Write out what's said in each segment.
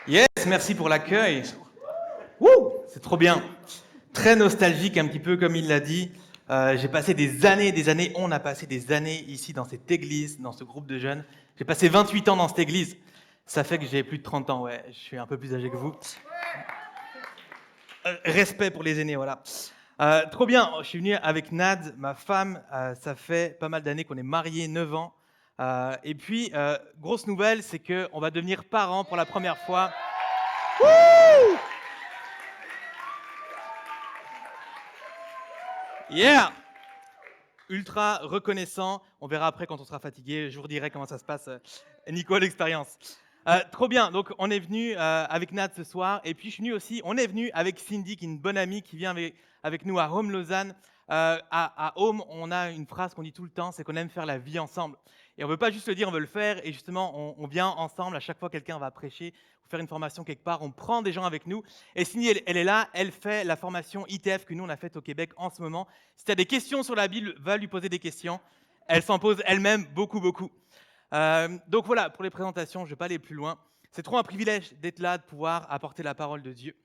Yes, merci pour l'accueil. Wouh, c'est trop bien. Très nostalgique, un petit peu comme il l'a dit. J'ai passé des années, on a passé des années ici dans cette église, dans ce groupe de jeunes. J'ai passé 28 ans dans cette église. Ça fait que j'ai plus de 30 ans, ouais. Je suis un peu plus âgé que vous. Respect pour les aînés, voilà. Trop bien, je suis venu avec Nad, ma femme. Ça fait pas mal d'années qu'on est mariés, 9 ans. Et puis, grosse nouvelle, c'est qu'on va devenir parents pour la première fois. Yeah! Ultra reconnaissant. On verra après quand on sera fatigué. Je vous redirai comment ça se passe. Nico, l'expérience. Trop bien. Donc, on est venu avec Nat ce soir. Et puis, je suis venu aussi. On est venu avec Cindy, qui est une bonne amie, qui vient avec nous à Home Lausanne. À Home, on a une phrase qu'on dit tout le temps, c'est qu'on aime faire la vie ensemble. Et on ne veut pas juste le dire, on veut le faire. Et justement, on vient ensemble. À chaque fois que quelqu'un va prêcher ou faire une formation quelque part, on prend des gens avec nous. Et Cindy, elle est là. Elle fait la formation ITF que nous, on a faite au Québec en ce moment. Si tu as des questions sur la Bible, va lui poser des questions. Elle s'en pose elle-même beaucoup. Donc voilà, pour les présentations, je ne vais pas aller plus loin. C'est trop un privilège d'être là, de pouvoir apporter la parole de Dieu.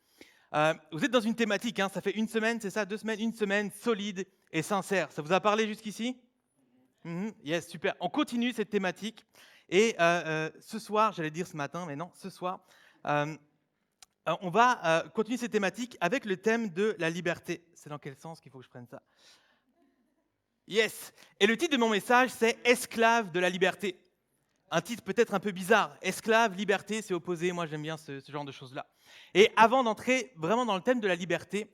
Vous êtes dans une thématique, hein, ça fait une semaine, c'est ça, 2 semaines, une semaine solide et sincère. Ça vous a parlé jusqu'ici? Yes, super. On continue cette thématique. Et ce soir, j'allais dire ce matin, mais non, ce soir, on va continuer cette thématique avec le thème de la liberté. C'est dans quel sens qu'il faut que je prenne ça? Yes. Et le titre de mon message, c'est Esclave de la liberté. Un titre peut-être un peu bizarre. Esclave, liberté, c'est opposé. Moi, j'aime bien ce genre de choses-là. Et avant d'entrer vraiment dans le thème de la liberté,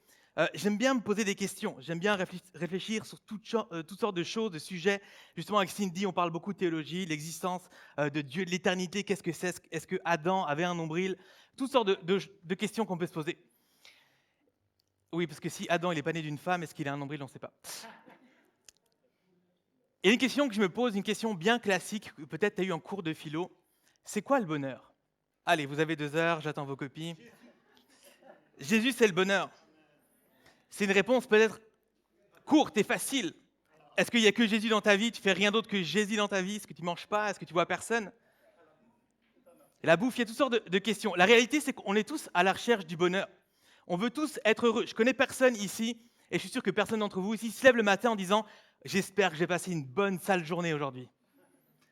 j'aime bien me poser des questions. J'aime bien réfléchir sur toutes sortes de choses, de sujets. Justement, avec Cindy, on parle beaucoup de théologie, l'existence de Dieu, de l'éternité. Qu'est-ce que c'est? Est-ce que Adam avait un nombril? Toutes sortes de questions qu'on peut se poser. Oui, parce que si Adam, il n'est pas né d'une femme, est-ce qu'il a un nombril? On ne sait pas. Et une question que je me pose, une question bien classique, que peut-être tu as eu en cours de philo, c'est quoi le bonheur? Allez, vous avez 2 heures, j'attends vos copies. Jésus, c'est le bonheur. C'est une réponse peut-être courte et facile. Est-ce qu'il n'y a que Jésus dans ta vie? Tu fais rien d'autre que Jésus dans ta vie? Est-ce que tu ne manges pas? Est-ce que tu vois personne? Et la bouffe, il y a toutes sortes de questions. La réalité, c'est qu'on est tous à la recherche du bonheur. On veut tous être heureux. Je connais personne ici, et je suis sûr que personne d'entre vous ici se lève le matin en disant « J'espère que j'ai passé une bonne, sale journée aujourd'hui. »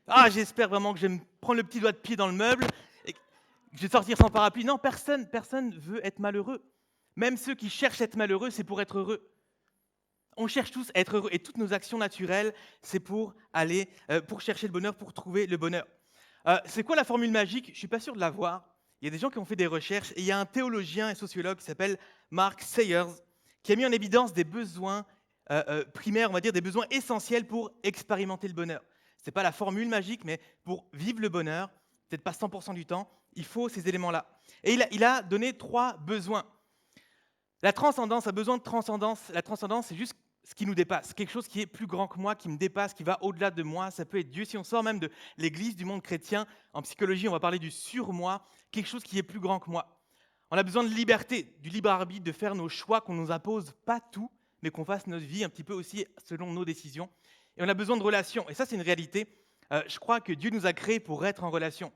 Ah, j'espère vraiment que je vais me prendre le petit doigt de pied dans le meuble et que je vais sortir sans parapluie. Non, personne veut être malheureux. Même ceux qui cherchent à être malheureux, c'est pour être heureux. On cherche tous à être heureux et toutes nos actions naturelles, c'est pour aller, pour chercher le bonheur, pour trouver le bonheur. C'est quoi la formule magique? Je ne suis pas sûr de l'avoir. Il y a des gens qui ont fait des recherches et il y a un théologien et sociologue qui s'appelle Mark Sayers qui a mis en évidence des besoins primaires, on va dire des besoins essentiels pour expérimenter le bonheur. Ce n'est pas la formule magique, mais pour vivre le bonheur, peut-être pas 100% du temps, il faut ces éléments-là. Et il a donné 3 besoins. La transcendance a besoin de transcendance. La transcendance, c'est juste ce qui nous dépasse, quelque chose qui est plus grand que moi, qui me dépasse, qui va au-delà de moi. Ça peut être Dieu. Si on sort même de l'Église, du monde chrétien, en psychologie, on va parler du surmoi, quelque chose qui est plus grand que moi. On a besoin de liberté, du libre arbitre, de faire nos choix, qu'on ne nous impose pas tout, mais qu'on fasse notre vie un petit peu aussi selon nos décisions. Et on a besoin de relations. Et ça, c'est une réalité. Je crois que Dieu nous a créés pour être en relation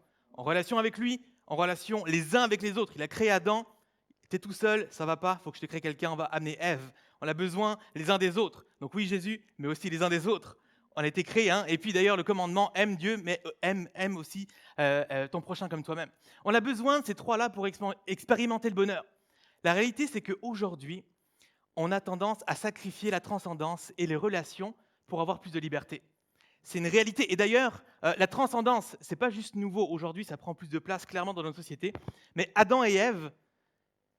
avec lui, en relation les uns avec les autres. Il a créé Adam. Tu es tout seul, ça va pas, il faut que je te crée quelqu'un, on va amener Ève. On a besoin les uns des autres. Donc oui, Jésus, mais aussi les uns des autres. On a été créés, hein. Et puis d'ailleurs, le commandement, aime Dieu, mais aime aussi ton prochain comme toi-même. On a besoin de ces 3-là pour expérimenter le bonheur. La réalité, c'est qu'aujourd'hui, on a tendance à sacrifier la transcendance et les relations pour avoir plus de liberté. C'est une réalité. Et d'ailleurs, la transcendance, c'est pas juste nouveau. Aujourd'hui, ça prend plus de place clairement dans notre société. Mais Adam et Ève,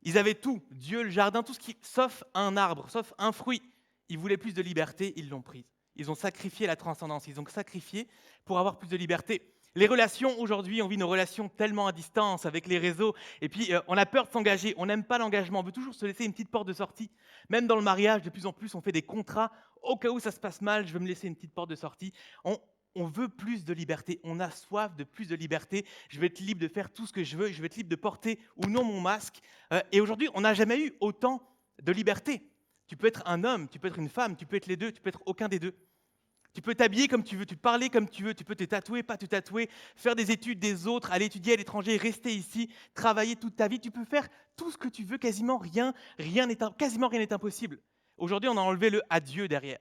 ils avaient tout, Dieu, le jardin, tout ce qui, sauf un arbre, sauf un fruit. Ils voulaient plus de liberté, ils l'ont prise. Ils ont sacrifié la transcendance, ils ont sacrifié pour avoir plus de liberté. Les relations, aujourd'hui, on vit nos relations tellement à distance avec les réseaux, et puis on a peur de s'engager, on n'aime pas l'engagement, on veut toujours se laisser une petite porte de sortie. Même dans le mariage, de plus en plus, on fait des contrats, au cas où ça se passe mal, je veux me laisser une petite porte de sortie. On veut plus de liberté, on a soif de plus de liberté. Je veux être libre de faire tout ce que je veux, je veux être libre de porter ou non mon masque. Et aujourd'hui, on n'a jamais eu autant de liberté. Tu peux être un homme, tu peux être une femme, tu peux être les deux, tu peux être aucun des deux. Tu peux t'habiller comme tu veux, tu peux parler comme tu veux, tu peux te tatouer, pas te tatouer, faire des études des autres, aller étudier à l'étranger, rester ici, travailler toute ta vie. Tu peux faire tout ce que tu veux, quasiment quasiment rien n'est impossible. Aujourd'hui, on a enlevé le adieu derrière.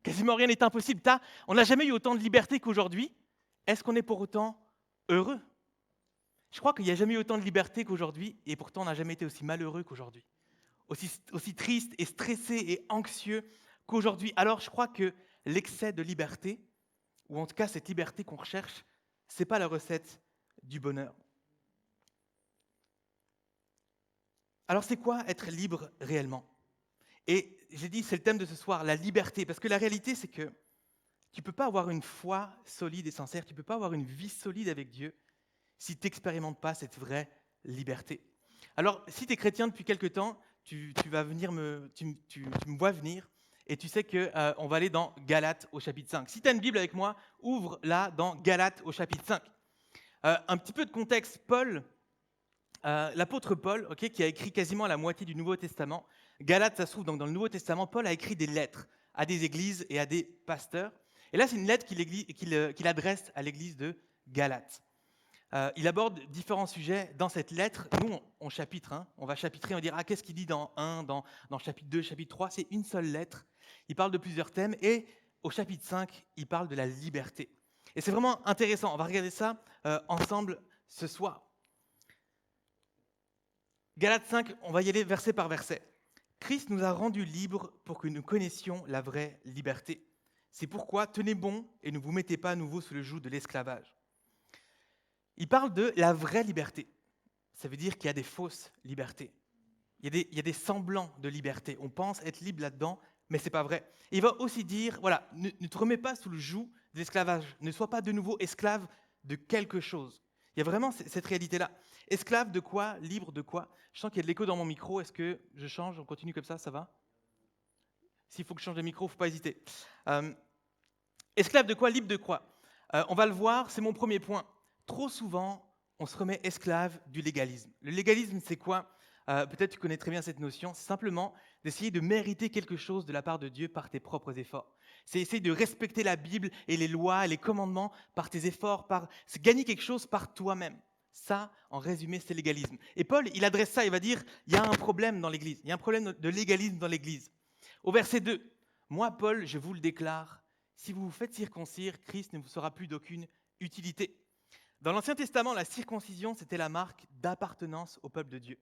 Quasiment rien n'est impossible. On n'a jamais eu autant de liberté qu'aujourd'hui. Est-ce qu'on est pour autant heureux? Je crois qu'il n'y a jamais eu autant de liberté qu'aujourd'hui, et pourtant on n'a jamais été aussi malheureux qu'aujourd'hui. Aussi triste et stressé et anxieux qu'aujourd'hui. Alors je crois que l'excès de liberté, ou en tout cas cette liberté qu'on recherche, ce n'est pas la recette du bonheur. Alors c'est quoi être libre réellement? Et j'ai dit, c'est le thème de ce soir, la liberté. Parce que la réalité, c'est que tu ne peux pas avoir une foi solide et sincère, tu ne peux pas avoir une vie solide avec Dieu si tu n'expérimentes pas cette vraie liberté. Alors, si tu es chrétien depuis quelque temps, tu me vois venir et tu sais qu'on va aller dans Galates au chapitre 5. Si tu as une Bible avec moi, ouvre-la dans Galates au chapitre 5. Un petit peu de contexte, l'apôtre Paul, qui a écrit quasiment la moitié du Nouveau Testament, Galates, ça se trouve donc dans le Nouveau Testament, Paul a écrit des lettres à des églises et à des pasteurs. Et là, c'est une lettre qu'il adresse à l'église de Galates. Il aborde différents sujets dans cette lettre. Nous, on chapitre, on va chapitrer, on va dire qu'est-ce qu'il dit dans 1, dans chapitre 2, chapitre 3. C'est une seule lettre. Il parle de plusieurs thèmes. Et au chapitre 5, il parle de la liberté. Et c'est vraiment intéressant. On va regarder ça ensemble ce soir. Galates 5, on va y aller verset par verset. Christ nous a rendus libres pour que nous connaissions la vraie liberté. C'est pourquoi tenez bon et ne vous mettez pas à nouveau sous le joug de l'esclavage. Il parle de la vraie liberté. Ça veut dire qu'il y a des fausses libertés. Il y a des semblants de liberté. On pense être libre là-dedans, mais ce n'est pas vrai. Et il va aussi dire, voilà, ne te remets pas sous le joug de l'esclavage. Ne sois pas de nouveau esclave de quelque chose. Il y a vraiment cette réalité-là. Esclave de quoi? Libre de quoi? Je sens qu'il y a de l'écho dans mon micro. Est-ce que je change? On continue comme ça va? S'il faut que je change de micro, il ne faut pas hésiter. Esclave de quoi? Libre de quoi? On va le voir, c'est mon premier point. Trop souvent, on se remet esclave du légalisme. Le légalisme, c'est quoi? Peut-être tu connais très bien cette notion. C'est simplement d'essayer de mériter quelque chose de la part de Dieu par tes propres efforts. C'est essayer de respecter la Bible et les lois et les commandements par tes efforts, c'est gagner quelque chose par toi-même. Ça, en résumé, c'est légalisme. Et Paul, il adresse ça, il va dire, il y a un problème dans l'Église, il y a un problème de légalisme dans l'Église. Au verset 2, « Moi, Paul, je vous le déclare, si vous vous faites circoncire, Christ ne vous sera plus d'aucune utilité. » Dans l'Ancien Testament, la circoncision, c'était la marque d'appartenance au peuple de Dieu.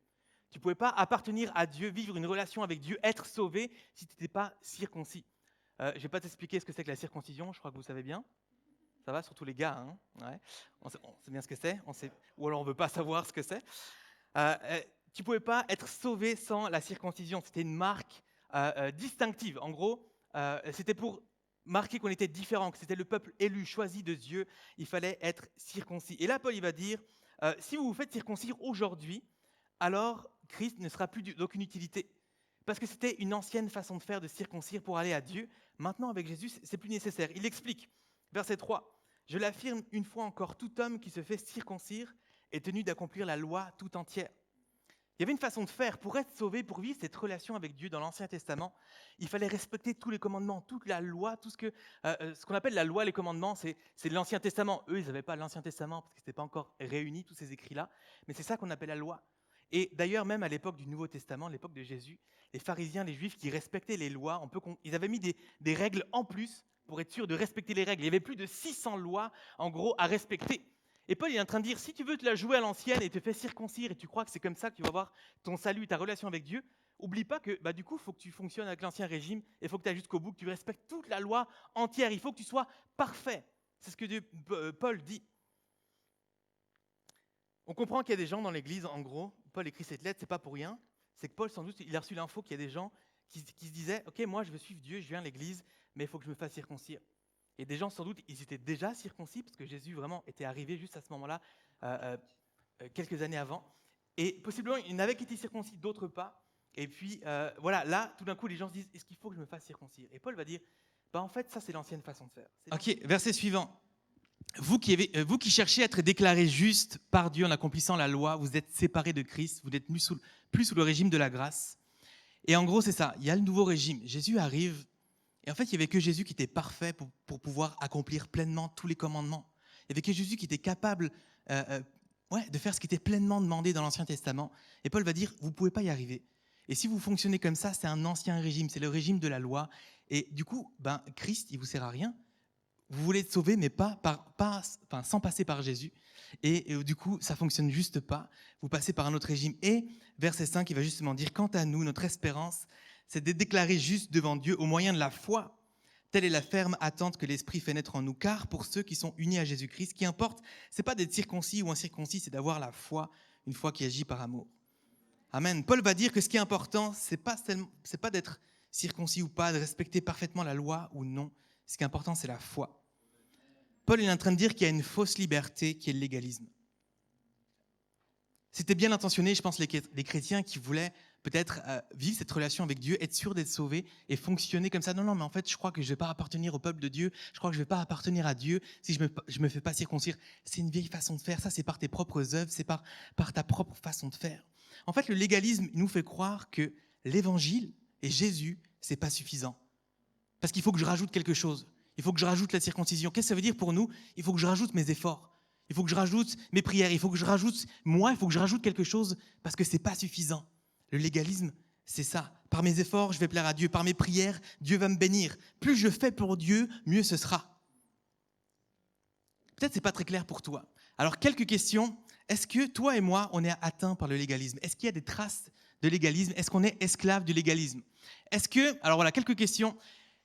Tu ne pouvais pas appartenir à Dieu, vivre une relation avec Dieu, être sauvé si tu n'étais pas circoncis. Je ne vais pas t'expliquer ce que c'est que la circoncision, je crois que vous savez bien. Ça va, surtout les gars, hein? Ouais. On sait bien ce que c'est, ou alors on ne veut pas savoir ce que c'est. Tu ne pouvais pas être sauvé sans la circoncision, c'était une marque distinctive. En gros, c'était pour marquer qu'on était différent, que c'était le peuple élu, choisi de Dieu, il fallait être circoncis. Et là, Paul, il va dire, si vous vous faites circoncire aujourd'hui, alors Christ ne sera plus d'aucune utilité. Parce que c'était une ancienne façon de faire, de circoncire pour aller à Dieu. Maintenant, avec Jésus, c'est plus nécessaire. Il explique, verset 3, « Je l'affirme une fois encore, tout homme qui se fait circoncire est tenu d'accomplir la loi tout entière. » Il y avait une façon de faire pour être sauvé, pour vivre cette relation avec Dieu dans l'Ancien Testament. Il fallait respecter tous les commandements, toute la loi, tout ce qu'on appelle la loi, les commandements, c'est de l'Ancien Testament. Eux, ils n'avaient pas l'Ancien Testament parce que ce n'était pas encore réuni, tous ces écrits-là. Mais c'est ça qu'on appelle la loi. Et d'ailleurs, même à l'époque du Nouveau Testament, à l'époque de Jésus, les pharisiens, les juifs qui respectaient les lois, ils avaient mis des règles en plus pour être sûr de respecter les règles. Il y avait plus de 600 lois, en gros, à respecter. Et Paul est en train de dire, si tu veux te la jouer à l'ancienne et te faire circoncire et tu crois que c'est comme ça que tu vas avoir ton salut, ta relation avec Dieu, oublie pas que du coup, il faut que tu fonctionnes avec l'ancien régime et il faut que tu ailles jusqu'au bout, que tu respectes toute la loi entière. Il faut que tu sois parfait. C'est ce que Paul dit. On comprend qu'il y a des gens dans l'église, en gros, Paul écrit cette lettre, c'est pas pour rien. C'est que Paul, sans doute, il a reçu l'info qu'il y a des gens qui se disaient, ok, moi je veux suivre Dieu, je viens à l'église, mais il faut que je me fasse circoncire. Et des gens, sans doute, ils étaient déjà circoncis, parce que Jésus vraiment était arrivé juste à ce moment-là, quelques années avant. Et possiblement, il n'avait qu'été circoncis, d'autres pas. Et puis, voilà, là, tout d'un coup, les gens se disent, est-ce qu'il faut que je me fasse circoncire? Et Paul va dire, en fait, ça, c'est l'ancienne façon de faire. Ok, verset suivant. Vous qui cherchez à être déclarés justes par Dieu en accomplissant la loi, vous êtes séparés de Christ, vous n'êtes plus sous le régime de la grâce. Et en gros, c'est ça, il y a le nouveau régime. Jésus arrive Et en fait, il n'y avait que Jésus qui était parfait pour pouvoir accomplir pleinement tous les commandements. Il n'y avait que Jésus qui était capable de faire ce qui était pleinement demandé dans l'Ancien Testament. Et Paul va dire, vous ne pouvez pas y arriver. Et si vous fonctionnez comme ça, c'est un ancien régime, c'est le régime de la loi. Et du coup, Christ, il ne vous sert à rien. Vous voulez être sauvé, mais sans passer par Jésus. Et du coup, ça ne fonctionne juste pas. Vous passez par un autre régime. Et verset 5, il va justement dire, quant à nous, notre espérance, c'est d'être déclaré juste devant Dieu au moyen de la foi. Telle est la ferme attente que l'Esprit fait naître en nous. Car pour ceux qui sont unis à Jésus-Christ, ce qui importe, ce n'est pas d'être circoncis ou incirconcis, c'est d'avoir la foi, une foi qui agit par amour. Amen. Paul va dire que ce qui est important, c'est pas d'être circoncis ou pas, de respecter parfaitement la loi ou non. Ce qui est important, c'est la foi. Paul est en train de dire qu'il y a une fausse liberté qui est le légalisme. C'était bien intentionné, je pense, les chrétiens qui voulaient peut-être vivre cette relation avec Dieu, être sûrs d'être sauvés et fonctionner comme ça. Non, mais en fait, je crois que je ne vais pas appartenir au peuple de Dieu. Je crois que je ne vais pas appartenir à Dieu si je me fais pas circoncire. C'est une vieille façon de faire. Ça, c'est par tes propres œuvres, c'est par ta propre façon de faire. En fait, le légalisme nous fait croire que l'évangile et Jésus, c'est pas suffisant. Parce qu'il faut que je rajoute quelque chose. Il faut que je rajoute la circoncision. Qu'est-ce que ça veut dire pour nous ? Il faut que je rajoute mes efforts. Il faut que je rajoute mes prières. Il faut que je rajoute il faut que je rajoute quelque chose parce que c'est pas suffisant. Le légalisme, c'est ça. Par mes efforts, je vais plaire à Dieu. Par mes prières, Dieu va me bénir. Plus je fais pour Dieu, mieux ce sera. Peut-être c'est pas très clair pour toi. Alors, quelques questions. Est-ce que toi et moi, on est atteints par le légalisme ? Est-ce qu'il y a des traces de légalisme ? Est-ce qu'on est esclave du légalisme ? Alors voilà, quelques questions.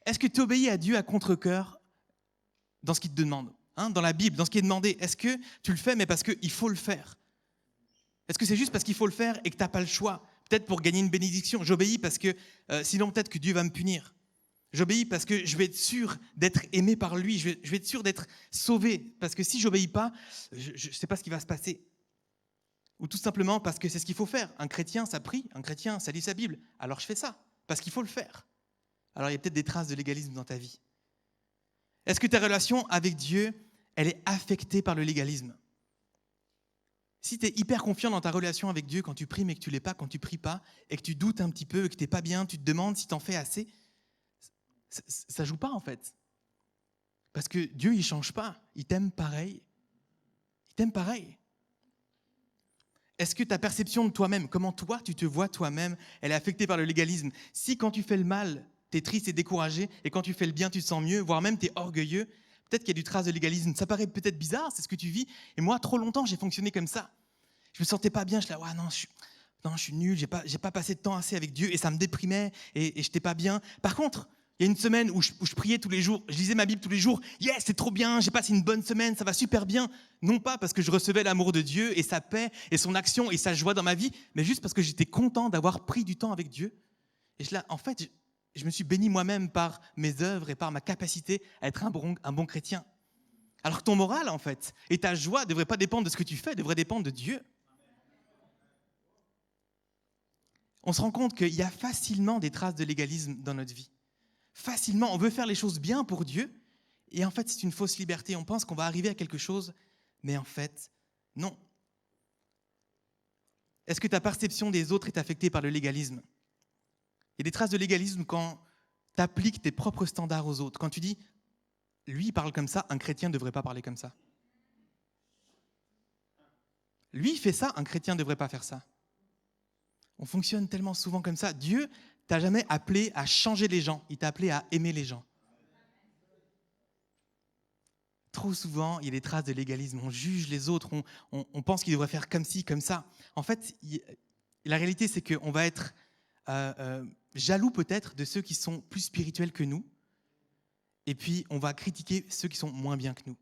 Est-ce que tu obéis à Dieu à contre-cœur dans ce qu'il te demande ? Dans la Bible, dans ce qui est demandé, est-ce que tu le fais, mais parce qu'il faut le faire ? Est-ce que c'est juste parce qu'il faut le faire et que tu n'as pas le choix ? Peut-être pour gagner une bénédiction. J'obéis parce que sinon peut-être que Dieu va me punir. J'obéis parce que je vais être sûr d'être aimé par lui. Je vais être sûr d'être sauvé. Parce que si je n'obéis pas, je ne sais pas ce qui va se passer. Ou tout simplement parce que c'est ce qu'il faut faire. Un chrétien, ça prie. Un chrétien, ça lit sa Bible. Alors je fais ça, parce qu'il faut le faire. Alors il y a peut-être des traces de légalisme dans ta vie. Est-ce que ta relation avec Dieu, elle est affectée par le légalisme ? Si tu es hyper confiant dans ta relation avec Dieu quand tu pries mais que tu ne l'es pas quand tu ne pries pas, et que tu doutes un petit peu et que tu n'es pas bien, tu te demandes si tu en fais assez, ça ne joue pas en fait. Parce que Dieu, il ne change pas. Il t'aime pareil. Il t'aime pareil. Est-ce que ta perception de toi-même, comment toi tu te vois toi-même, elle est affectée par le légalisme ? Si quand tu fais le mal, tu es triste et découragé, et quand tu fais le bien, tu te sens mieux, voire même tu es orgueilleux, peut-être qu'il y a du trace de légalisme. Ça paraît peut-être bizarre, c'est ce que tu vis. Et moi, trop longtemps, j'ai fonctionné comme ça. Je me sentais pas bien, je suis là, je suis nul, j'ai pas passé de temps assez avec Dieu, et ça me déprimait, et je n'étais pas bien. Par contre, il y a une semaine où je priais tous les jours, je lisais ma Bible tous les jours. Yes, c'est trop bien, j'ai passé une bonne semaine, ça va super bien. Non pas parce que je recevais l'amour de Dieu et sa paix et son action et sa joie dans ma vie, mais juste parce que j'étais content d'avoir pris du temps avec Dieu. Et en fait, je me suis béni moi-même par mes œuvres et par ma capacité à être un bon chrétien. Alors que ton moral, en fait, et ta joie ne devrait pas dépendre de ce que tu fais, devrait dépendre de Dieu. On se rend compte qu'il y a facilement des traces de légalisme dans notre vie. Facilement, on veut faire les choses bien pour Dieu, et en fait, c'est une fausse liberté. On pense qu'on va arriver à quelque chose, mais en fait, non. Est-ce que ta perception des autres est affectée par le légalisme ? Il y a des traces de légalisme quand tu appliques tes propres standards aux autres. Quand tu dis, lui, il parle comme ça, un chrétien ne devrait pas parler comme ça. Lui, il fait ça, un chrétien ne devrait pas faire ça. On fonctionne tellement souvent comme ça. Dieu t'a jamais appelé à changer les gens, il t'a appelé à aimer les gens. Trop souvent, il y a des traces de légalisme. On juge les autres, on pense qu'ils devraient faire comme ci, comme ça. En fait, la réalité, c'est qu'on va être jaloux peut-être de ceux qui sont plus spirituels que nous, et puis on va critiquer ceux qui sont moins bien que nous.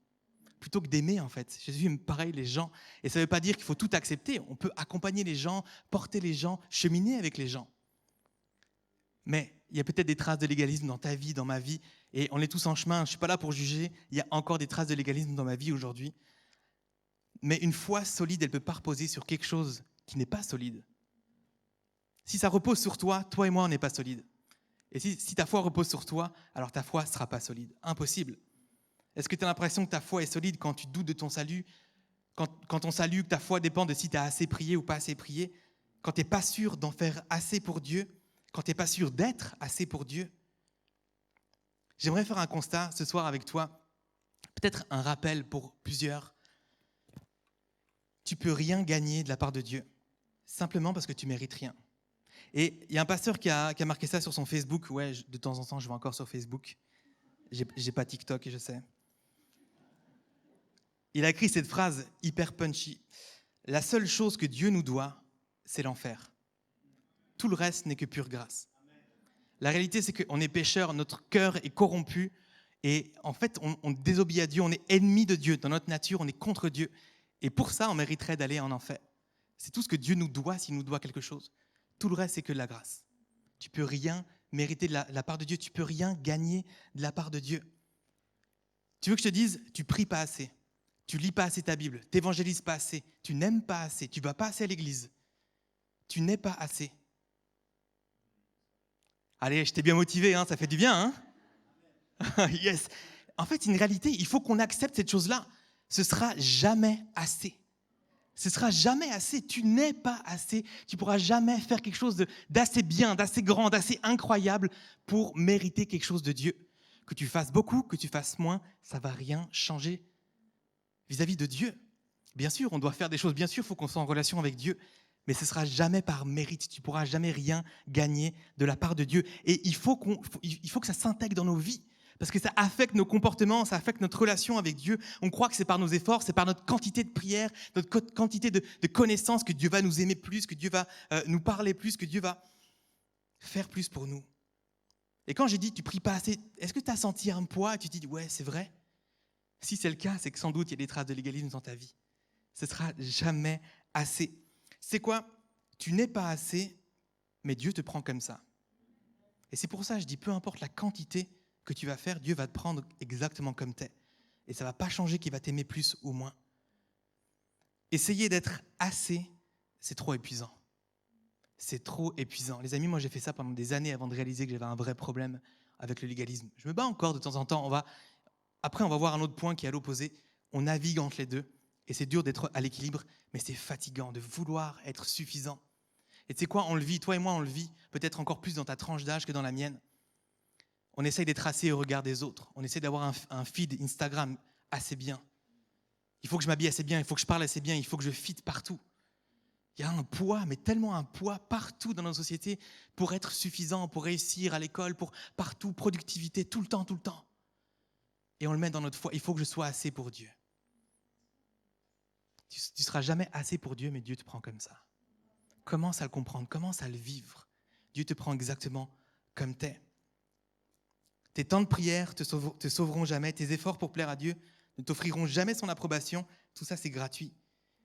Plutôt que d'aimer, en fait. Jésus aime pareil les gens. Et ça ne veut pas dire qu'il faut tout accepter. On peut accompagner les gens, porter les gens, cheminer avec les gens. Mais il y a peut-être des traces de légalisme dans ta vie, dans ma vie, et on est tous en chemin. Je ne suis pas là pour juger. Il y a encore des traces de légalisme dans ma vie aujourd'hui. Mais une foi solide, elle ne peut pas reposer sur quelque chose qui n'est pas solide. Si ça repose sur toi, toi et moi, on n'est pas solide. Et si ta foi repose sur toi, alors ta foi ne sera pas solide. Impossible. Est-ce que tu as l'impression que ta foi est solide quand tu doutes de ton salut ? Quand ton salut, que ta foi dépend de si tu as assez prié ou pas assez prié ? Quand tu n'es pas sûr d'en faire assez pour Dieu ? Quand tu n'es pas sûr d'être assez pour Dieu ? J'aimerais faire un constat ce soir avec toi, peut-être un rappel pour plusieurs. Tu peux rien gagner de la part de Dieu, simplement parce que tu mérites rien. Et il y a un pasteur qui a marqué ça sur son Facebook. Ouais, de temps en temps, je vais encore sur Facebook. J'ai pas TikTok, je sais. Il a écrit cette phrase hyper punchy. La seule chose que Dieu nous doit, c'est l'enfer. Tout le reste n'est que pure grâce. La réalité, c'est qu'on est pécheurs, notre cœur est corrompu, et en fait, on désobéit à Dieu, on est ennemi de Dieu. Dans notre nature, on est contre Dieu. Et pour ça, on mériterait d'aller en enfer. C'est tout ce que Dieu nous doit s'il nous doit quelque chose. Tout le reste, c'est que de la grâce. Tu peux rien mériter de la part de Dieu, tu peux rien gagner de la part de Dieu. Tu veux que je te dise, tu pries pas assez, tu lis pas assez ta Bible, tu n'évangélises pas assez, tu n'aimes pas assez, tu vas pas assez à l'église. Tu n'es pas assez. Allez, je t'ai bien motivé, hein, ça fait du bien, hein. Yes. En fait, une réalité, il faut qu'on accepte cette chose-là. Ce sera jamais assez. Ce sera jamais assez. Tu n'es pas assez. Tu pourras jamais faire quelque chose d'assez bien, d'assez grand, d'assez incroyable pour mériter quelque chose de Dieu. Que tu fasses beaucoup, que tu fasses moins, ça va rien changer vis-à-vis de Dieu. Bien sûr, on doit faire des choses. Bien sûr, il faut qu'on soit en relation avec Dieu. Mais ce ne sera jamais par mérite. Tu ne pourras jamais rien gagner de la part de Dieu. Et il faut que ça s'intègre dans nos vies. Parce que ça affecte nos comportements, ça affecte notre relation avec Dieu. On croit que c'est par nos efforts, c'est par notre quantité de prière, notre quantité de connaissances que Dieu va nous aimer plus, que Dieu va nous parler plus, que Dieu va faire plus pour nous. Et quand j'ai dit tu pries pas assez, est-ce que tu as senti un poids et tu te dis ouais, c'est vrai? Si c'est le cas, c'est que sans doute il y a des traces de légalisme dans ta vie. Ce ne sera jamais assez. C'est quoi? Tu n'es pas assez, mais Dieu te prend comme ça. Et c'est pour ça que je dis, peu importe la quantité que tu vas faire, Dieu va te prendre exactement comme tu es. Et ça ne va pas changer qu'il va t'aimer plus ou moins. Essayer d'être assez, c'est trop épuisant. C'est trop épuisant. Les amis, moi j'ai fait ça pendant des années avant de réaliser que j'avais un vrai problème avec le légalisme. Je me bats encore de temps en temps. Après, on va voir un autre point qui est à l'opposé. On navigue entre les deux. Et c'est dur d'être à l'équilibre, mais c'est fatigant de vouloir être suffisant. Et tu sais quoi, on le vit, toi et moi, on le vit, peut-être encore plus dans ta tranche d'âge que dans la mienne. On essaye d'être assez au regard des autres. On essaie d'avoir un feed Instagram assez bien. Il faut que je m'habille assez bien, il faut que je parle assez bien, il faut que je fitte partout. Il y a un poids, mais tellement un poids partout dans notre société pour être suffisant, pour réussir à l'école, pour partout, productivité, tout le temps. Et on le met dans notre foi. Il faut que je sois assez pour Dieu. Tu ne seras jamais assez pour Dieu, mais Dieu te prend comme ça. Commence à le comprendre, commence à le vivre. Dieu te prend exactement comme t'es. Tes temps de prière te sauveront jamais, tes efforts pour plaire à Dieu ne t'offriront jamais son approbation. Tout ça, c'est gratuit.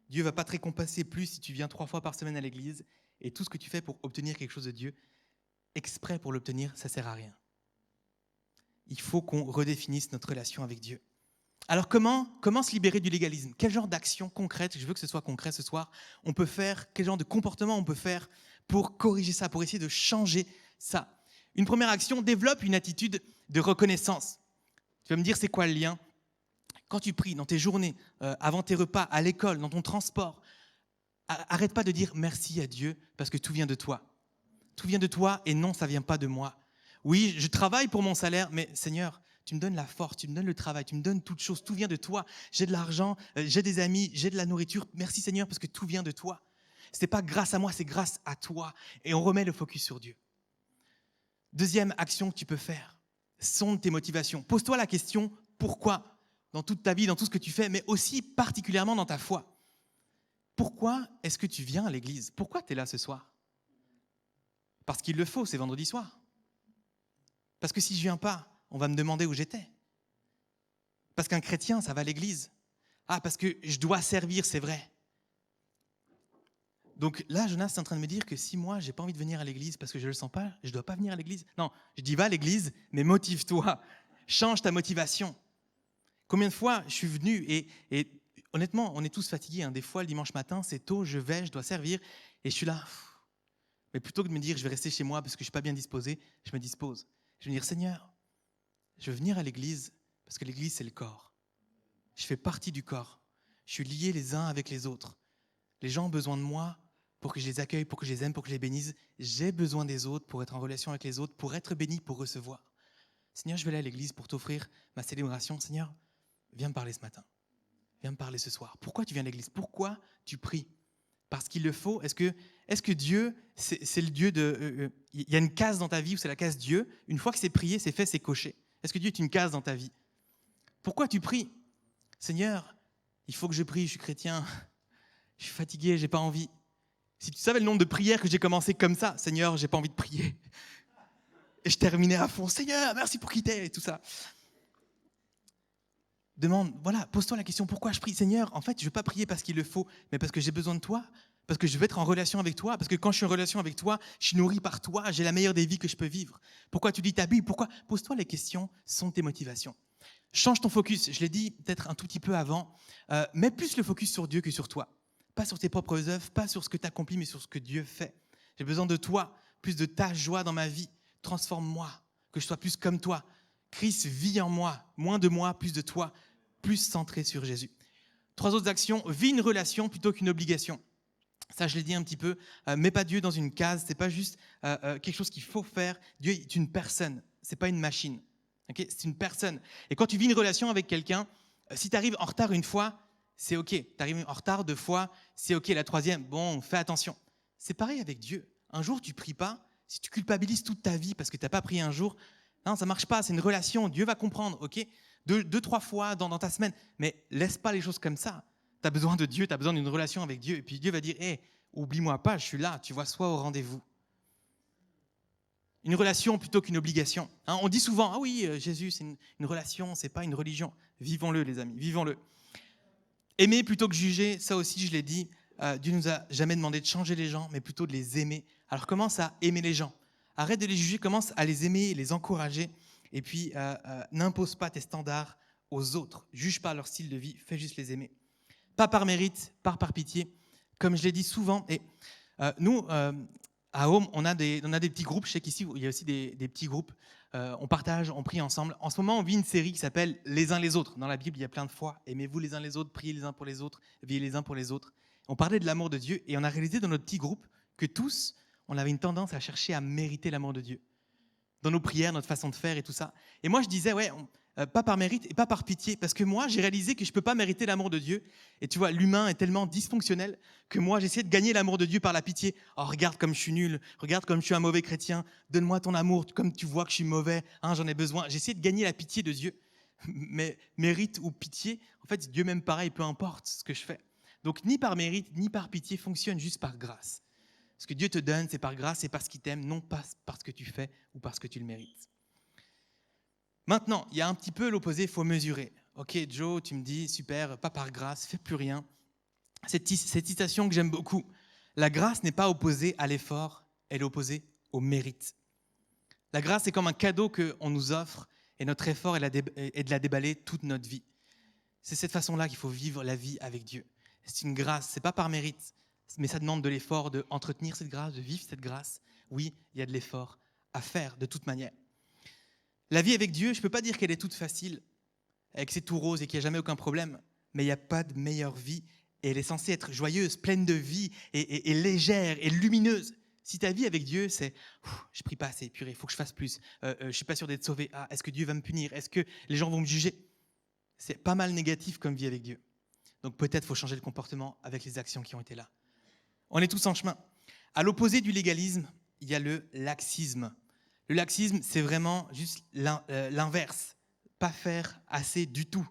Dieu ne va pas te récompenser plus si tu viens 3 fois par semaine à l'église et tout ce que tu fais pour obtenir quelque chose de Dieu, exprès pour l'obtenir, ça ne sert à rien. Il faut qu'on redéfinisse notre relation avec Dieu. Alors comment se libérer du légalisme? Quel genre d'action concrète, je veux que ce soit concret ce soir, on peut faire? Quel genre de comportement on peut faire pour corriger ça, pour essayer de changer ça? Une première action, développe une attitude de reconnaissance. Tu vas me dire, c'est quoi le lien? Quand tu pries dans tes journées, avant tes repas, à l'école, dans ton transport, arrête pas de dire merci à Dieu parce que tout vient de toi. Tout vient de toi et non, ça ne vient pas de moi. Oui, je travaille pour mon salaire, mais Seigneur, tu me donnes la force, tu me donnes le travail, tu me donnes toutes choses, tout vient de toi. J'ai de l'argent, j'ai des amis, j'ai de la nourriture. Merci Seigneur parce que tout vient de toi. Ce n'est pas grâce à moi, c'est grâce à toi. Et on remet le focus sur Dieu. Deuxième action que tu peux faire, sonde tes motivations. Pose-toi la question, pourquoi? Dans toute ta vie, dans tout ce que tu fais, mais aussi particulièrement dans ta foi. Pourquoi est-ce que tu viens à l'église? Pourquoi tu es là ce soir? Parce qu'il le faut, c'est vendredi soir. Parce que si je ne viens pas, on va me demander où j'étais. Parce qu'un chrétien, ça va à l'église. Ah, parce que je dois servir, c'est vrai. Donc là, Jonas est en train de me dire que si moi, je n'ai pas envie de venir à l'église parce que je ne le sens pas, je ne dois pas venir à l'église. Non, je dis va à l'église, mais motive-toi. Change ta motivation. Combien de fois je suis venu et honnêtement, on est tous fatigués. Des fois, le dimanche matin, c'est tôt, je dois servir et je suis là. Mais plutôt que de me dire je vais rester chez moi parce que je ne suis pas bien disposé, je me dispose. Je vais dire Seigneur, je veux venir à l'église parce que l'église, c'est le corps. Je fais partie du corps. Je suis lié les uns avec les autres. Les gens ont besoin de moi pour que je les accueille, pour que je les aime, pour que je les bénisse. J'ai besoin des autres pour être en relation avec les autres, pour être béni, pour recevoir. Seigneur, je vais aller à l'église pour t'offrir ma célébration. Seigneur, viens me parler ce matin. Viens me parler ce soir. Pourquoi tu viens à l'église? Pourquoi tu pries? Parce qu'il le faut. Est-ce que Dieu, c'est le Dieu de... Il y a une case dans ta vie où c'est la case Dieu. Une fois que c'est prié, c'est fait, c'est coché. Est-ce que Dieu est une case dans ta vie? Pourquoi tu pries? Seigneur, il faut que je prie, je suis chrétien. Je suis fatigué, j'ai pas envie. Si tu savais le nombre de prières que j'ai commencé comme ça, Seigneur, j'ai pas envie de prier. Et je terminais à fond, Seigneur, merci pour quitter et tout ça. Demande, voilà, pose-toi la question, pourquoi je prie? Seigneur, en fait, je ne veux pas prier parce qu'il le faut, mais parce que j'ai besoin de toi, parce que je veux être en relation avec toi, parce que quand je suis en relation avec toi, je suis nourri par toi, j'ai la meilleure des vies que je peux vivre. Pourquoi tu lis ta Bible? Pourquoi? Pose-toi les questions, ce sont tes motivations. Change ton focus, je l'ai dit peut-être un tout petit peu avant, mets plus le focus sur Dieu que sur toi. Pas sur tes propres œuvres, pas sur ce que tu accomplis, mais sur ce que Dieu fait. J'ai besoin de toi, plus de ta joie dans ma vie. Transforme-moi, que je sois plus comme toi. Christ vit en moi, moins de moi, plus de toi, plus centré sur Jésus. 3 autres actions, vis une relation plutôt qu'une obligation. Ça, je l'ai dit un petit peu, mets pas Dieu dans une case, c'est pas juste quelque chose qu'il faut faire. Dieu est une personne, c'est pas une machine. Okay, c'est une personne. Et quand tu vis une relation avec quelqu'un, si tu arrives en retard une fois, c'est OK. Tu arrives en retard 2 fois, c'est OK. La 3e, bon, fais attention. C'est pareil avec Dieu. Un jour, tu pries pas. Si tu culpabilises toute ta vie parce que tu n'as pas prié un jour, non, ça marche pas. C'est une relation. Dieu va comprendre, OK? 2-3 fois dans ta semaine. Mais laisse pas les choses comme ça. Tu as besoin de Dieu, tu as besoin d'une relation avec Dieu. Et puis Dieu va dire, hey, oublie-moi pas, je suis là. Tu vois, sois au rendez-vous. Une relation plutôt qu'une obligation. Hein, on dit souvent, ah oui, Jésus, c'est une relation, c'est pas une religion. Vivons-le, les amis, vivons-le. Aimer plutôt que juger, ça aussi, je l'ai dit, Dieu nous a jamais demandé de changer les gens, mais plutôt de les aimer. Alors commence à aimer les gens. Arrête de les juger, commence à les aimer, les encourager. Et puis, n'impose pas tes standards aux autres. Juge pas leur style de vie, fais juste les aimer. Pas par mérite, par pitié. Comme je l'ai dit souvent, et nous, à Home, on a des petits groupes. Je sais qu'ici, il y a aussi des petits groupes. On partage, on prie ensemble. En ce moment, on vit une série qui s'appelle « Les uns les autres ». Dans la Bible, il y a plein de fois. Aimez-vous les uns les autres, priez les uns pour les autres, veillez les uns pour les autres. On parlait de l'amour de Dieu et on a réalisé dans notre petit groupe que tous, on avait une tendance à chercher à mériter l'amour de Dieu. Dans nos prières, notre façon de faire et tout ça. Et moi, je disais, ouais, pas par mérite et pas par pitié, parce que moi, j'ai réalisé que je ne peux pas mériter l'amour de Dieu. Et tu vois, l'humain est tellement dysfonctionnel que moi, j'essaie de gagner l'amour de Dieu par la pitié. Oh, regarde comme je suis nul, regarde comme je suis un mauvais chrétien, donne-moi ton amour, comme tu vois que je suis mauvais, hein, j'en ai besoin. J'essaie de gagner la pitié de Dieu. Mais mérite ou pitié, en fait, Dieu m'aime pareil, peu importe ce que je fais. Donc, ni par mérite, ni par pitié, fonctionne juste par grâce. Ce que Dieu te donne, c'est par grâce et parce qu'il t'aime, non pas parce que tu fais ou parce que tu le mérites. Maintenant, il y a un petit peu l'opposé, il faut mesurer. Ok, Joe, tu me dis, super, pas par grâce, fais plus rien. Cette citation que j'aime beaucoup, la grâce n'est pas opposée à l'effort, elle est opposée au mérite. La grâce est comme un cadeau qu'on nous offre et notre effort est de la déballer toute notre vie. C'est cette façon-là qu'il faut vivre la vie avec Dieu. C'est une grâce, c'est pas par mérite, mais ça demande de l'effort d'entretenir cette grâce, de vivre cette grâce. Oui, il y a de l'effort à faire de toute manière. La vie avec Dieu, je ne peux pas dire qu'elle est toute facile, que c'est tout rose et qu'il n'y a jamais aucun problème, mais il n'y a pas de meilleure vie et elle est censée être joyeuse, pleine de vie et légère et lumineuse. Si ta vie avec Dieu, c'est « je prie pas assez, purée, il faut que je fasse plus, je ne suis pas sûr d'être sauvé, est-ce que Dieu va me punir, est-ce que les gens vont me juger ?» C'est pas mal négatif comme vie avec Dieu. Donc peut-être faut changer le comportement avec les actions qui ont été là. On est tous en chemin. À l'opposé du légalisme, il y a le laxisme. Le laxisme, c'est vraiment juste l'inverse. Pas faire assez du tout.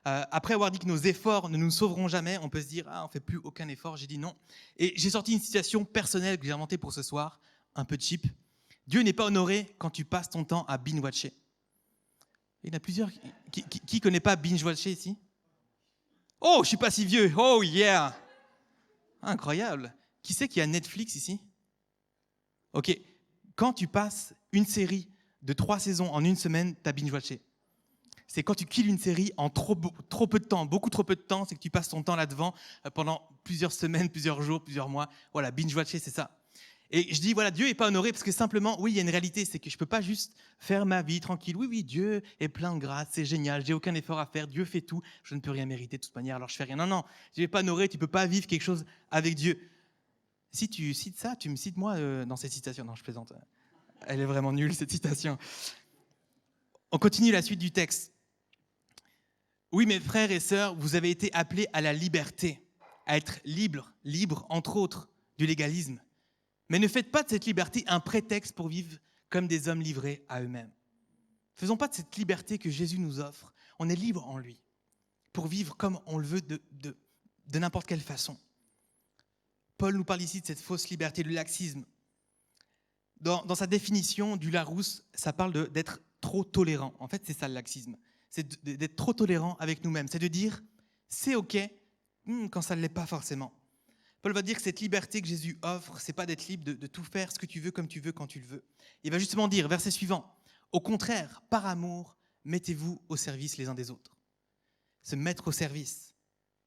Après avoir dit que nos efforts ne nous sauveront jamais, on peut se dire « on ne fait plus aucun effort ». J'ai dit non. Et j'ai sorti une situation personnelle que j'ai inventée pour ce soir, un peu cheap. Dieu n'est pas honoré quand tu passes ton temps à binge-watcher. Il y en a plusieurs qui ne connaît pas binge-watcher ici? Oh, je ne suis pas si vieux. Oh, yeah. Incroyable. Qui c'est qui a Netflix ici? Ok. Quand tu passes une série de 3 saisons en une semaine, tu as binge-watché. C'est quand tu kills une série en trop peu de temps, beaucoup trop peu de temps, c'est que tu passes ton temps là-devant pendant plusieurs semaines, plusieurs jours, plusieurs mois. Voilà, binge-watcher, c'est ça. Et je dis, voilà, Dieu n'est pas honoré parce que simplement, oui, il y a une réalité, c'est que je ne peux pas juste faire ma vie tranquille. Oui, Dieu est plein de grâce, c'est génial, j'ai aucun effort à faire, Dieu fait tout, je ne peux rien mériter de toute manière, alors je fais rien. Non, Dieu n'est pas honoré, tu ne peux pas vivre quelque chose avec Dieu. Si tu cites ça, tu me cites moi dans cette citation. Non, je plaisante. Elle est vraiment nulle, cette citation. On continue la suite du texte. Oui, mes frères et sœurs, vous avez été appelés à la liberté, à être libres, entre autres, du légalisme. Mais ne faites pas de cette liberté un prétexte pour vivre comme des hommes livrés à eux-mêmes. Faisons pas de cette liberté que Jésus nous offre. On est libre en lui pour vivre comme on le veut de n'importe quelle façon. Paul nous parle ici de cette fausse liberté, du laxisme. Dans sa définition du Larousse, ça parle d'être trop tolérant. En fait, c'est ça le laxisme. C'est d'être trop tolérant avec nous-mêmes. C'est de dire, c'est OK quand ça ne l'est pas forcément. Paul va dire que cette liberté que Jésus offre, c'est pas d'être libre de tout faire ce que tu veux, comme tu veux, quand tu le veux. Il va justement dire, verset suivant, au contraire, par amour, mettez-vous au service les uns des autres. Se mettre au service,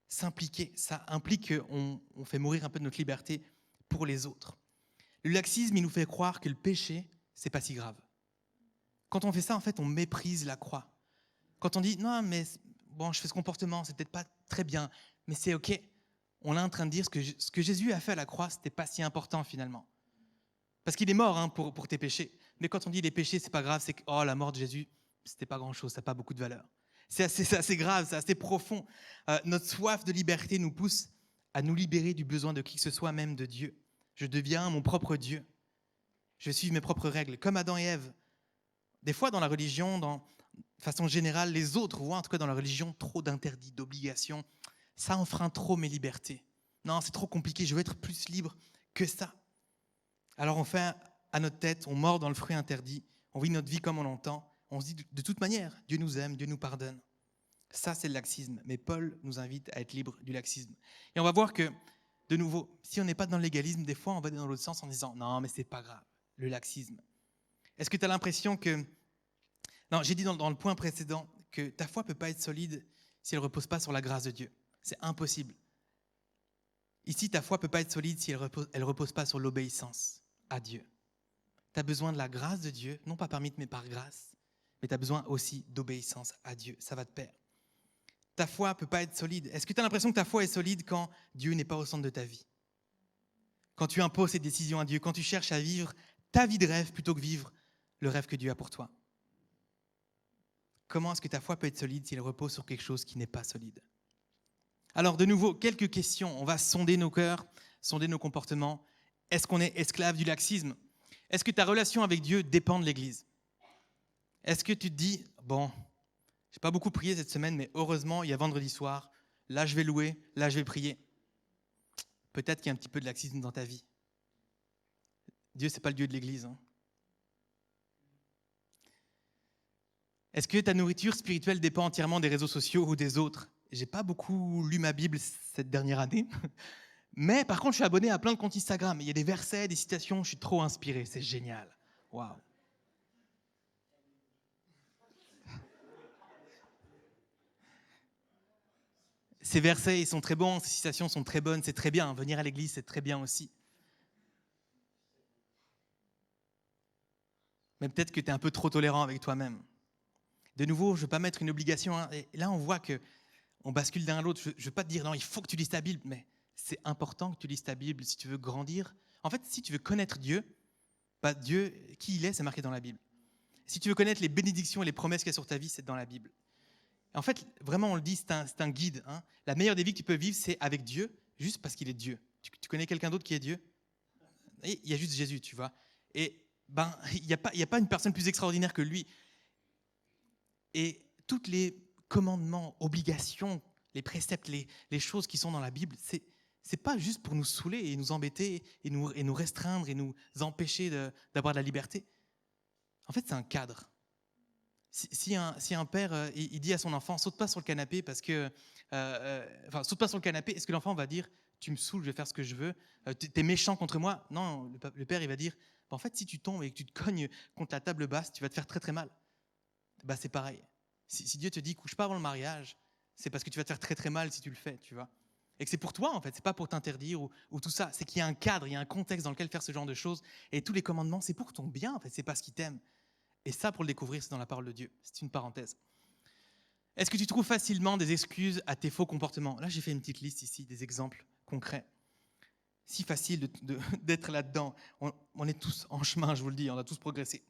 s'impliquer, ça implique qu'on fait mourir un peu de notre liberté pour les autres. Le laxisme, il nous fait croire que le péché, c'est pas si grave. Quand on fait ça, en fait, on méprise la croix. Quand on dit, non, mais bon, je fais ce comportement, c'est peut-être pas très bien, mais c'est OK. On est en train de dire ce que Jésus a fait à la croix, c'était pas si important finalement. Parce qu'il est mort pour tes péchés. Mais quand on dit les péchés, c'est pas grave, c'est que la mort de Jésus, c'était pas grand-chose, ça n'a pas beaucoup de valeur. C'est assez grave, c'est assez profond. Notre soif de liberté nous pousse à nous libérer du besoin de qui que ce soit, même de Dieu. Je deviens mon propre Dieu. Je suis mes propres règles, comme Adam et Ève. Des fois, dans la religion, de façon générale, les autres voient, en tout cas dans la religion, trop d'interdits, d'obligations. Ça enfreint trop mes libertés. Non, c'est trop compliqué, je veux être plus libre que ça. Alors on fait à notre tête, on mord dans le fruit interdit, on vit notre vie comme on l'entend, on se dit de toute manière, Dieu nous aime, Dieu nous pardonne. Ça, c'est le laxisme. Mais Paul nous invite à être libre du laxisme. Et on va voir que, de nouveau, si on n'est pas dans le légalisme, des fois, on va dans l'autre sens en disant « Non, mais c'est pas grave, le laxisme. » Est-ce que tu as l'impression que... Non, j'ai dit dans le point précédent que ta foi ne peut pas être solide si elle ne repose pas sur la grâce de Dieu. C'est impossible. Ici, ta foi ne peut pas être solide si elle ne repose pas sur l'obéissance à Dieu. Tu as besoin de la grâce de Dieu, non pas par mythe, mais par grâce. Mais tu as besoin aussi d'obéissance à Dieu. Ça va de pair. Ta foi ne peut pas être solide. Est-ce que tu as l'impression que ta foi est solide quand Dieu n'est pas au centre de ta vie? Quand tu imposes ces décisions à Dieu, quand tu cherches à vivre ta vie de rêve plutôt que vivre le rêve que Dieu a pour toi? Comment est-ce que ta foi peut être solide si elle repose sur quelque chose qui n'est pas solide? Alors, de nouveau, quelques questions. On va sonder nos cœurs, sonder nos comportements. Est-ce qu'on est esclave du laxisme? Est-ce que ta relation avec Dieu dépend de l'Église? Est-ce que tu te dis, bon, j'ai pas beaucoup prié cette semaine, mais heureusement, il y a vendredi soir. Là, je vais louer, là, je vais prier. Peut-être qu'il y a un petit peu de laxisme dans ta vie. Dieu, c'est pas le Dieu de l'Église. Est-ce que ta nourriture spirituelle dépend entièrement des réseaux sociaux ou des autres? J'ai pas beaucoup lu ma Bible cette dernière année, mais par contre, je suis abonné à plein de comptes Instagram. Il y a des versets, des citations, je suis trop inspiré, c'est génial. Waouh. Ces versets, ils sont très bons, ces citations sont très bonnes, c'est très bien. Venir à l'église, c'est très bien aussi. Mais peut-être que tu es un peu trop tolérant avec toi-même. De nouveau, je ne veux pas mettre une obligation. Et là, on voit qu'on bascule d'un à l'autre. Je ne veux pas te dire, non, il faut que tu lises ta Bible, mais c'est important que tu lises ta Bible si tu veux grandir. En fait, si tu veux connaître Dieu, Dieu, qui il est, c'est marqué dans la Bible. Si tu veux connaître les bénédictions et les promesses qu'il y a sur ta vie, c'est dans la Bible. En fait, vraiment, on le dit, c'est un guide. La meilleure des vies que tu peux vivre, c'est avec Dieu, juste parce qu'il est Dieu. Tu connais quelqu'un d'autre qui est Dieu? Il y a juste Jésus, tu vois. Et il n'y a pas une personne plus extraordinaire que lui. Et toutes les commandements, obligations, les préceptes, les choses qui sont dans la Bible, c'est pas juste pour nous saouler et nous embêter et nous restreindre et nous empêcher d'avoir de la liberté. En fait, c'est un cadre. Si un père il dit à son enfant saute pas sur le canapé parce que saute pas sur le canapé, est-ce que l'enfant va dire tu me saoules, je vais faire ce que je veux, t'es méchant contre moi? Non, le père il va dire en fait si tu tombes et que tu te cognes contre la table basse, tu vas te faire très très mal. C'est pareil. Si Dieu te dit couche pas avant le mariage, c'est parce que tu vas te faire très très mal si tu le fais, tu vois. Et que c'est pour toi en fait, c'est pas pour t'interdire ou tout ça, c'est qu'il y a un cadre, il y a un contexte dans lequel faire ce genre de choses et tous les commandements, c'est pour ton bien en fait, c'est parce qu'il t'aime. Et ça, pour le découvrir, c'est dans la parole de Dieu. C'est une parenthèse. Est-ce que tu trouves facilement des excuses à tes faux comportements? Là, j'ai fait une petite liste ici, des exemples concrets. Si facile d'être là-dedans. On est tous en chemin, je vous le dis, on a tous progressé.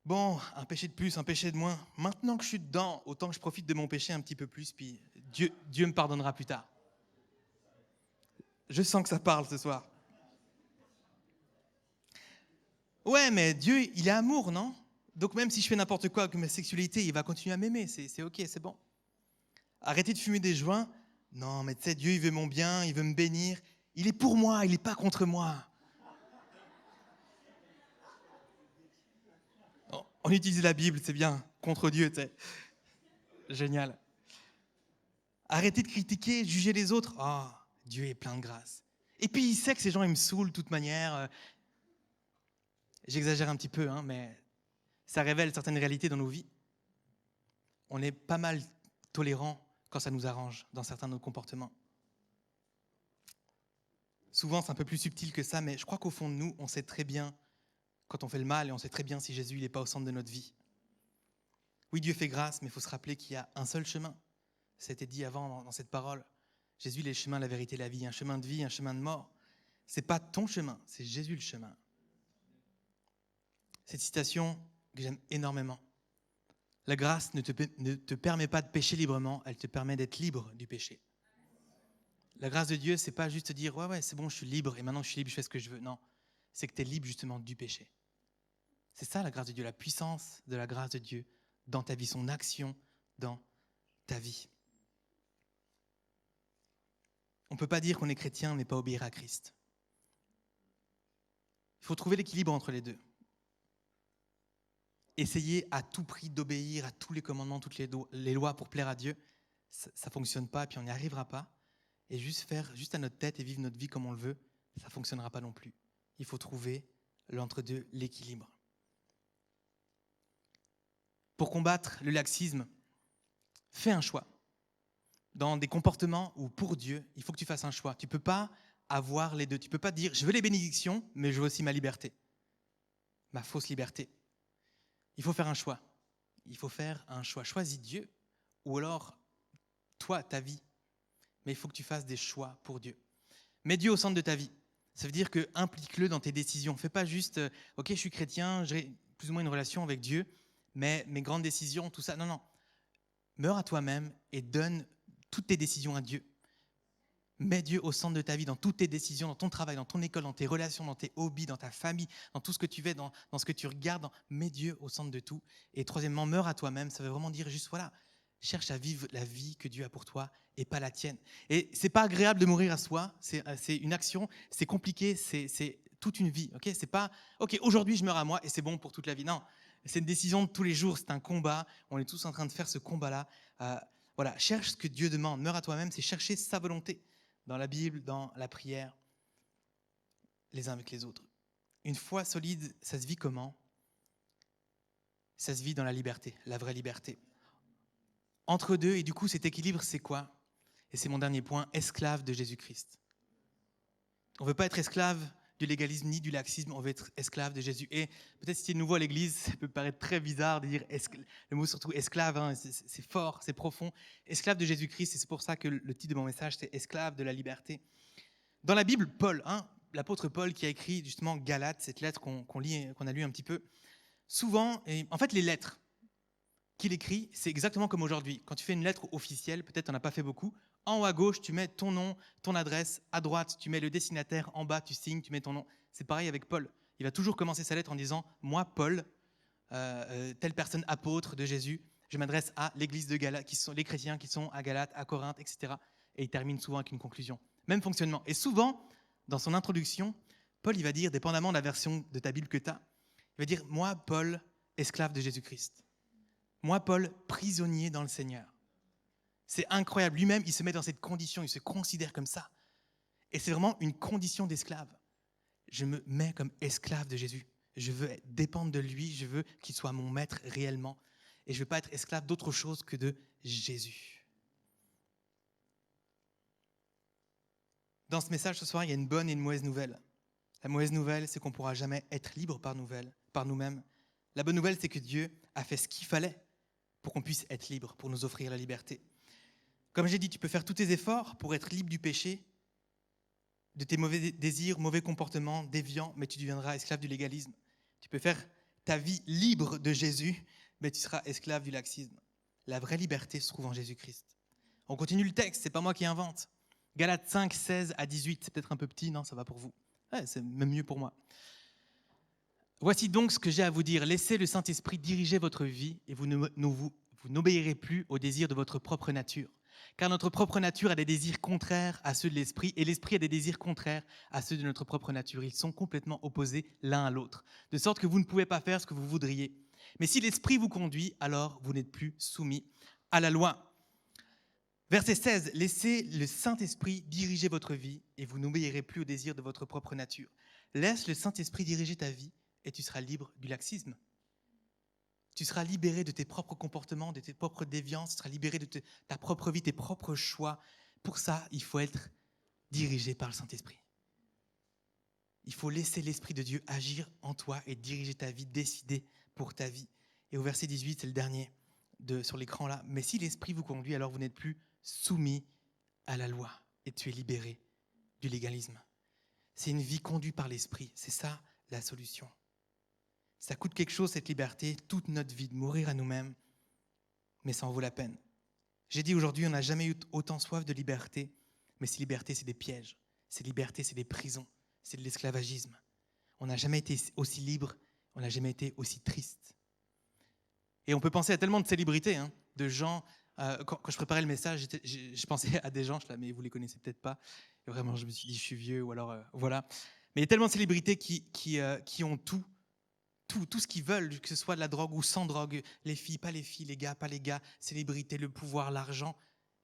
Bon, un péché de plus, un péché de moins. Maintenant que je suis dedans, autant que je profite de mon péché un petit peu plus, puis Dieu me pardonnera plus tard. Je sens que ça parle ce soir. Ouais, mais Dieu, il est amour, non? Donc même si je fais n'importe quoi avec ma sexualité, il va continuer à m'aimer, c'est ok, c'est bon. Arrêtez de fumer des joints. Non, mais tu sais, Dieu, il veut mon bien, il veut me bénir. Il est pour moi, il n'est pas contre moi. On utilise la Bible, c'est bien, contre Dieu, tu sais. Génial. Arrêtez de critiquer, juger les autres. Ah, Dieu est plein de grâce. Et puis il sait que ces gens, ils me saoulent de toute manière. J'exagère un petit peu, hein, mais ça révèle certaines réalités dans nos vies. On est pas mal tolérant quand ça nous arrange dans certains de nos comportements. Souvent, c'est un peu plus subtil que ça, mais je crois qu'au fond de nous, on sait très bien quand on fait le mal et on sait très bien si Jésus n'est pas au centre de notre vie. Oui, Dieu fait grâce, mais il faut se rappeler qu'il y a un seul chemin. Ça a été dit avant dans cette parole. Jésus, il est le chemin, la vérité, la vie. Un chemin de vie, un chemin de mort. C'est pas ton chemin, c'est Jésus le chemin. Cette citation que j'aime énormément. La grâce ne te permet pas de pécher librement, elle te permet d'être libre du péché. La grâce de Dieu, c'est pas juste dire ouais, c'est bon, je suis libre et maintenant je suis libre, je fais ce que je veux. Non, c'est que tu es libre justement du péché. C'est ça la grâce de Dieu, la puissance de la grâce de Dieu dans ta vie, son action dans ta vie. On ne peut pas dire qu'on est chrétien mais pas obéir à Christ. Il faut trouver l'équilibre entre les deux. Essayer à tout prix d'obéir à tous les commandements, toutes les lois pour plaire à Dieu, ça ne fonctionne pas, puis on n'y arrivera pas. Et juste faire juste à notre tête et vivre notre vie comme on le veut, ça ne fonctionnera pas non plus. Il faut trouver l'entre-deux, l'équilibre. Pour combattre le laxisme, fais un choix. Dans des comportements où pour Dieu, il faut que tu fasses un choix. Tu ne peux pas avoir les deux. Tu ne peux pas dire je veux les bénédictions, mais je veux aussi ma liberté. Ma fausse liberté. Il faut faire un choix. Il faut faire un choix. Choisis Dieu ou alors toi, ta vie. Mais il faut que tu fasses des choix pour Dieu. Mets Dieu au centre de ta vie. Ça veut dire que implique-le dans tes décisions. Fais pas juste ok, je suis chrétien, j'ai plus ou moins une relation avec Dieu, mais mes grandes décisions, tout ça. Non. Meurs à toi-même et donne toutes tes décisions à Dieu. Mets Dieu au centre de ta vie, dans toutes tes décisions, dans ton travail, dans ton école, dans tes relations, dans tes hobbies, dans ta famille, dans tout ce que tu fais, dans ce que tu regardes. Mets Dieu au centre de tout. Et troisièmement, meurs à toi-même. Ça veut vraiment dire juste, voilà, cherche à vivre la vie que Dieu a pour toi et pas la tienne. Et c'est pas agréable de mourir à soi. C'est une action, c'est compliqué, c'est toute une vie. Ok, c'est pas, ok, aujourd'hui je meurs à moi et c'est bon pour toute la vie. Non, c'est une décision de tous les jours, c'est un combat. On est tous en train de faire ce combat-là. Voilà, cherche ce que Dieu demande. Meurs à toi-même, c'est chercher sa volonté. Dans la Bible, dans la prière, les uns avec les autres. Une foi solide, ça se vit comment? Ça se vit dans la liberté, la vraie liberté. Entre deux, et du coup, cet équilibre, c'est quoi? Et c'est mon dernier point, esclave de Jésus-Christ. On ne veut pas être esclave du légalisme ni du laxisme, on veut être esclave de Jésus. Et peut-être si tu es nouveau à l'église, ça peut paraître très bizarre de dire le mot surtout esclave, hein, c'est fort, c'est profond. Esclave de Jésus-Christ, et c'est pour ça que le titre de mon message, c'est esclave de la liberté. Dans la Bible, Paul, l'apôtre Paul qui a écrit justement Galates, cette lettre qu'on a lu un petit peu, souvent, et en fait les lettres qu'il écrit, c'est exactement comme aujourd'hui. Quand tu fais une lettre officielle, peut-être tu n'en as pas fait beaucoup, en haut à gauche, tu mets ton nom, ton adresse, à droite, tu mets le destinataire, en bas, tu signes, tu mets ton nom. C'est pareil avec Paul. Il va toujours commencer sa lettre en disant « Moi, Paul, telle personne apôtre de Jésus, je m'adresse à l'église de Galate, qui sont les chrétiens qui sont à Galate, à Corinthe, etc. » Et il termine souvent avec une conclusion. Même fonctionnement. Et souvent, dans son introduction, Paul il va dire, dépendamment de la version de ta Bible que tu as, il va dire « Moi, Paul, esclave de Jésus-Christ. Moi, Paul, prisonnier dans le Seigneur. » C'est incroyable. Lui-même, il se met dans cette condition, il se considère comme ça. Et c'est vraiment une condition d'esclave. Je me mets comme esclave de Jésus. Je veux dépendre de lui, je veux qu'il soit mon maître réellement. Et je ne veux pas être esclave d'autre chose que de Jésus. Dans ce message ce soir, il y a une bonne et une mauvaise nouvelle. La mauvaise nouvelle, c'est qu'on ne pourra jamais être libre par nous-mêmes. La bonne nouvelle, c'est que Dieu a fait ce qu'il fallait pour qu'on puisse être libre, pour nous offrir la liberté. Comme j'ai dit, tu peux faire tous tes efforts pour être libre du péché, de tes mauvais désirs, mauvais comportements, déviants, mais tu deviendras esclave du légalisme. Tu peux faire ta vie libre de Jésus, mais tu seras esclave du laxisme. La vraie liberté se trouve en Jésus-Christ. On continue le texte, c'est pas moi qui invente. Galates 5, 16 à 18, c'est peut-être un peu petit, non, ça va pour vous. Ouais, c'est même mieux pour moi. Voici donc ce que j'ai à vous dire. Laissez le Saint-Esprit diriger votre vie et vous n'obéirez plus aux désirs de votre propre nature. Car notre propre nature a des désirs contraires à ceux de l'Esprit et l'Esprit a des désirs contraires à ceux de notre propre nature. Ils sont complètement opposés l'un à l'autre, de sorte que vous ne pouvez pas faire ce que vous voudriez. Mais si l'Esprit vous conduit, alors vous n'êtes plus soumis à la loi. Verset 16, laissez le Saint-Esprit diriger votre vie et vous n'obéirez plus aux désirs de votre propre nature. Laisse le Saint-Esprit diriger ta vie et tu seras libre du laxisme. Tu seras libéré de tes propres comportements, de tes propres déviances, tu seras libéré de ta propre vie, tes propres choix. Pour ça, il faut être dirigé par le Saint-Esprit. Il faut laisser l'Esprit de Dieu agir en toi et diriger ta vie, décider pour ta vie. Et au verset 18, c'est le dernier sur l'écran là. Mais si l'Esprit vous conduit, alors vous n'êtes plus soumis à la loi et tu es libéré du légalisme. C'est une vie conduite par l'Esprit. C'est ça la solution. Ça coûte quelque chose cette liberté, toute notre vie, de mourir à nous-mêmes, mais ça en vaut la peine. J'ai dit aujourd'hui, on n'a jamais eu autant soif de liberté, mais ces libertés, c'est des pièges. Ces libertés, c'est des prisons, c'est de l'esclavagisme. On n'a jamais été aussi libre, on n'a jamais été aussi triste. Et on peut penser à tellement de célébrités, de gens. Quand je préparais le message, je pensais à des gens, mais vous les connaissez peut-être pas. Et vraiment, je me suis dit, je suis vieux, ou alors voilà. Mais il y a tellement de célébrités qui ont tout ce qu'ils veulent, que ce soit de la drogue ou sans drogue, les filles, les gars, pas les gars, célébrités, le pouvoir, l'argent,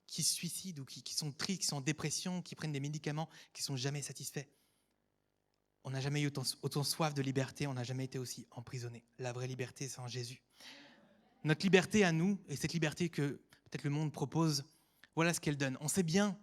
qui se suicident ou qui sont tristes, qui sont en dépression, qui prennent des médicaments, qui sont jamais satisfaits. On n'a jamais eu autant soif de liberté, on n'a jamais été aussi emprisonné. La vraie liberté, c'est en Jésus. Notre liberté à nous, et cette liberté que peut-être le monde propose, voilà ce qu'elle donne. On sait bien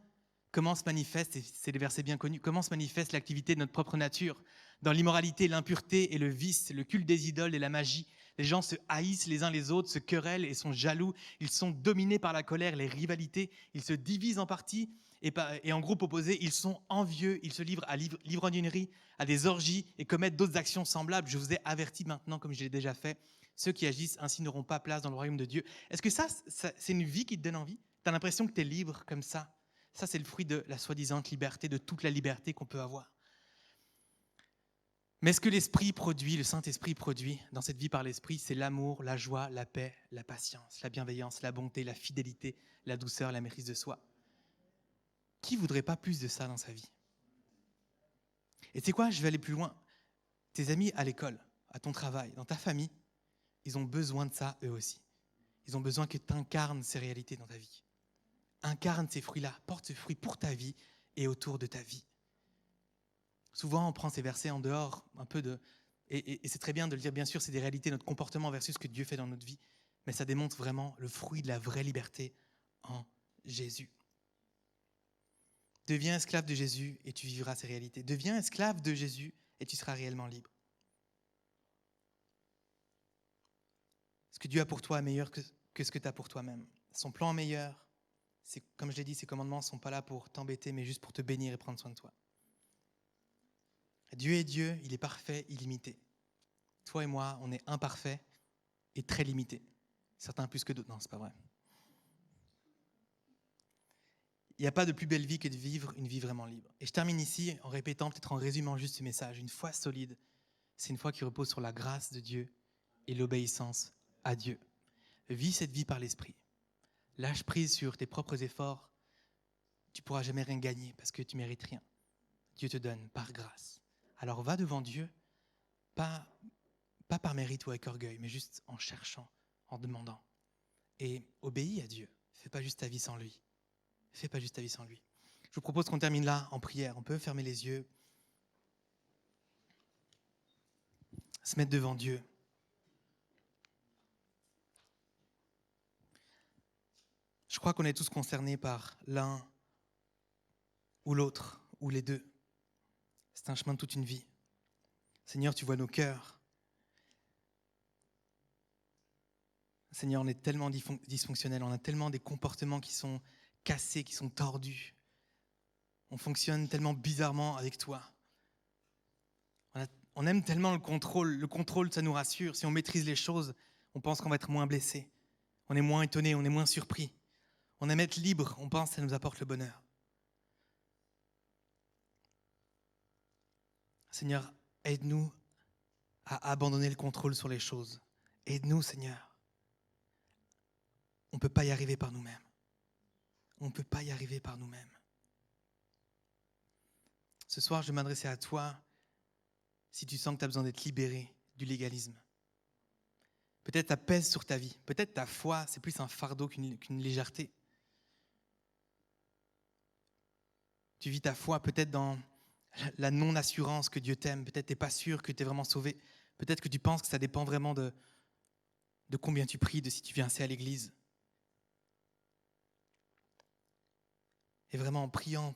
comment se manifeste, et c'est des versets bien connus, comment se manifeste l'activité de notre propre nature. Dans l'immoralité, l'impureté et le vice, le culte des idoles et la magie, les gens se haïssent les uns les autres, se querellent et sont jaloux. Ils sont dominés par la colère, les rivalités. Ils se divisent en parties et en groupes opposés. Ils sont envieux, ils se livrent à l'ivrognerie, à des orgies et commettent d'autres actions semblables. Je vous ai averti maintenant, comme je l'ai déjà fait. Ceux qui agissent ainsi n'auront pas place dans le royaume de Dieu. Est-ce que ça c'est une vie qui te donne envie? Tu as l'impression que tu es libre comme ça? Ça, c'est le fruit de la soi-disant liberté, de toute la liberté qu'on peut avoir. Mais ce que l'Esprit produit, le Saint-Esprit produit dans cette vie par l'Esprit, c'est l'amour, la joie, la paix, la patience, la bienveillance, la bonté, la fidélité, la douceur, la maîtrise de soi. Qui ne voudrait pas plus de ça dans sa vie? Et tu sais quoi, je vais aller plus loin. Tes amis à l'école, à ton travail, dans ta famille, ils ont besoin de ça eux aussi. Ils ont besoin que tu incarnes ces réalités dans ta vie. Incarne ces fruits-là, porte ces fruits pour ta vie et autour de ta vie. Souvent, on prend ces versets en dehors, un peu de... Et c'est très bien de le dire, bien sûr, c'est des réalités, notre comportement versus ce que Dieu fait dans notre vie, mais ça démontre vraiment le fruit de la vraie liberté en Jésus. Deviens esclave de Jésus et tu vivras ces réalités. Deviens esclave de Jésus et tu seras réellement libre. Ce que Dieu a pour toi est meilleur que ce que tu as pour toi-même. Son plan est meilleur. Comme je l'ai dit, ses commandements ne sont pas là pour t'embêter, mais juste pour te bénir et prendre soin de toi. Dieu est Dieu, il est parfait, illimité. Toi et moi, on est imparfaits et très limités. Certains plus que d'autres. Non, c'est pas vrai. Il n'y a pas de plus belle vie que de vivre une vie vraiment libre. Et je termine ici en répétant, peut-être en résumant juste ce message. Une foi solide, c'est une foi qui repose sur la grâce de Dieu et l'obéissance à Dieu. Vis cette vie par l'Esprit. Lâche prise sur tes propres efforts. Tu ne pourras jamais rien gagner parce que tu ne mérites rien. Dieu te donne par grâce. Alors va devant Dieu, pas par mérite ou avec orgueil, mais juste en cherchant, en demandant. Et obéis à Dieu. Fais pas juste ta vie sans lui. Fais pas juste ta vie sans lui. Je vous propose qu'on termine là en prière. On peut fermer les yeux, se mettre devant Dieu. Je crois qu'on est tous concernés par l'un ou l'autre, ou les deux. C'est un chemin de toute une vie. Seigneur, tu vois nos cœurs. Seigneur, on est tellement dysfonctionnels, on a tellement des comportements qui sont cassés, qui sont tordus. On fonctionne tellement bizarrement avec toi. On aime tellement le contrôle. Le contrôle, ça nous rassure. Si on maîtrise les choses, on pense qu'on va être moins blessé. On est moins étonné, on est moins surpris. On aime être libre, on pense que ça nous apporte le bonheur. Seigneur, aide-nous à abandonner le contrôle sur les choses. Aide-nous, Seigneur. On ne peut pas y arriver par nous-mêmes. On ne peut pas y arriver par nous-mêmes. Ce soir, je vais m'adresser à toi si tu sens que tu as besoin d'être libéré du légalisme. Peut-être ça pèse sur ta vie. Peut-être ta foi, c'est plus un fardeau qu'une légèreté. Tu vis ta foi peut-être dans la non-assurance que Dieu t'aime. Peut-être tu n'es pas sûr que tu es vraiment sauvé. Peut-être que tu penses que ça dépend vraiment de combien tu pries, de si tu viens assez à l'église. Et vraiment en priant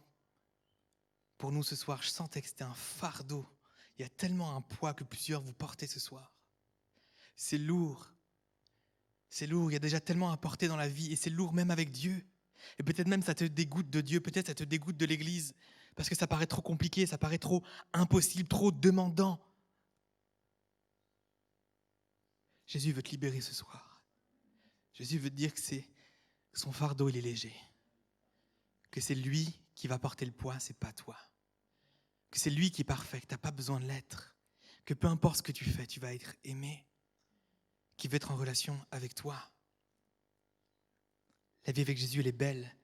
pour nous ce soir, je sentais que c'était un fardeau. Il y a tellement un poids que plusieurs vous portez ce soir. C'est lourd. C'est lourd. Il y a déjà tellement à porter dans la vie et c'est lourd même avec Dieu. Et peut-être même ça te dégoûte de Dieu, peut-être ça te dégoûte de l'église parce que ça paraît trop compliqué, ça paraît trop impossible, trop demandant. Jésus veut te libérer ce soir. Jésus veut te dire que son fardeau, il est léger. Que c'est lui qui va porter le poids, c'est pas toi. Que c'est lui qui est parfait, que tu n'as pas besoin de l'être. Que peu importe ce que tu fais, tu vas être aimé. Qui veut être en relation avec toi. La vie avec Jésus, elle est belle.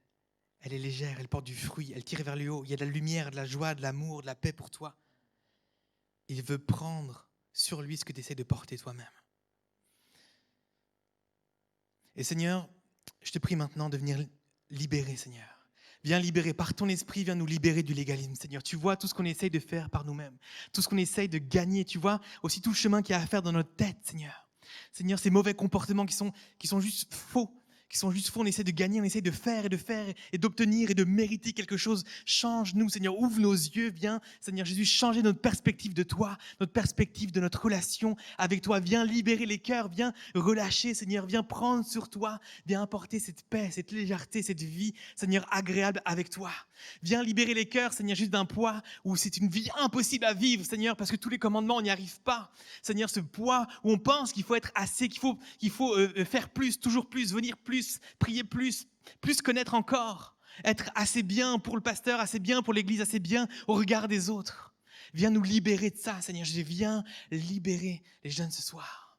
Elle est légère, elle porte du fruit, elle tire vers le haut. Il y a de la lumière, de la joie, de l'amour, de la paix pour toi. Il veut prendre sur lui ce que tu essaies de porter toi-même. Et Seigneur, je te prie maintenant de venir libérer, Seigneur. Viens libérer par ton esprit, viens nous libérer du légalisme, Seigneur. Tu vois tout ce qu'on essaye de faire par nous-mêmes, tout ce qu'on essaye de gagner. Tu vois aussi tout le chemin qu'il y a à faire dans notre tête, Seigneur. Seigneur, ces mauvais comportements qui sont juste faux, on essaie de gagner, on essaie de faire et d'obtenir et de mériter quelque chose. Change-nous, Seigneur, ouvre nos yeux, viens, Seigneur Jésus, changer notre perspective de toi, notre perspective de notre relation avec toi. Viens libérer les cœurs, viens relâcher, Seigneur, viens prendre sur toi, viens apporter cette paix, cette légèreté, cette vie, Seigneur, agréable avec toi. Viens libérer les cœurs, Seigneur, juste d'un poids où c'est une vie impossible à vivre, Seigneur, parce que tous les commandements, on n'y arrive pas. Seigneur, ce poids où on pense qu'il faut être assez, qu'il faut faire plus, toujours plus, venir plus, prier plus connaître encore, être assez bien pour le pasteur, assez bien pour l'église, assez bien au regard des autres. Viens nous libérer de ça, Seigneur. Je viens libérer les jeunes ce soir.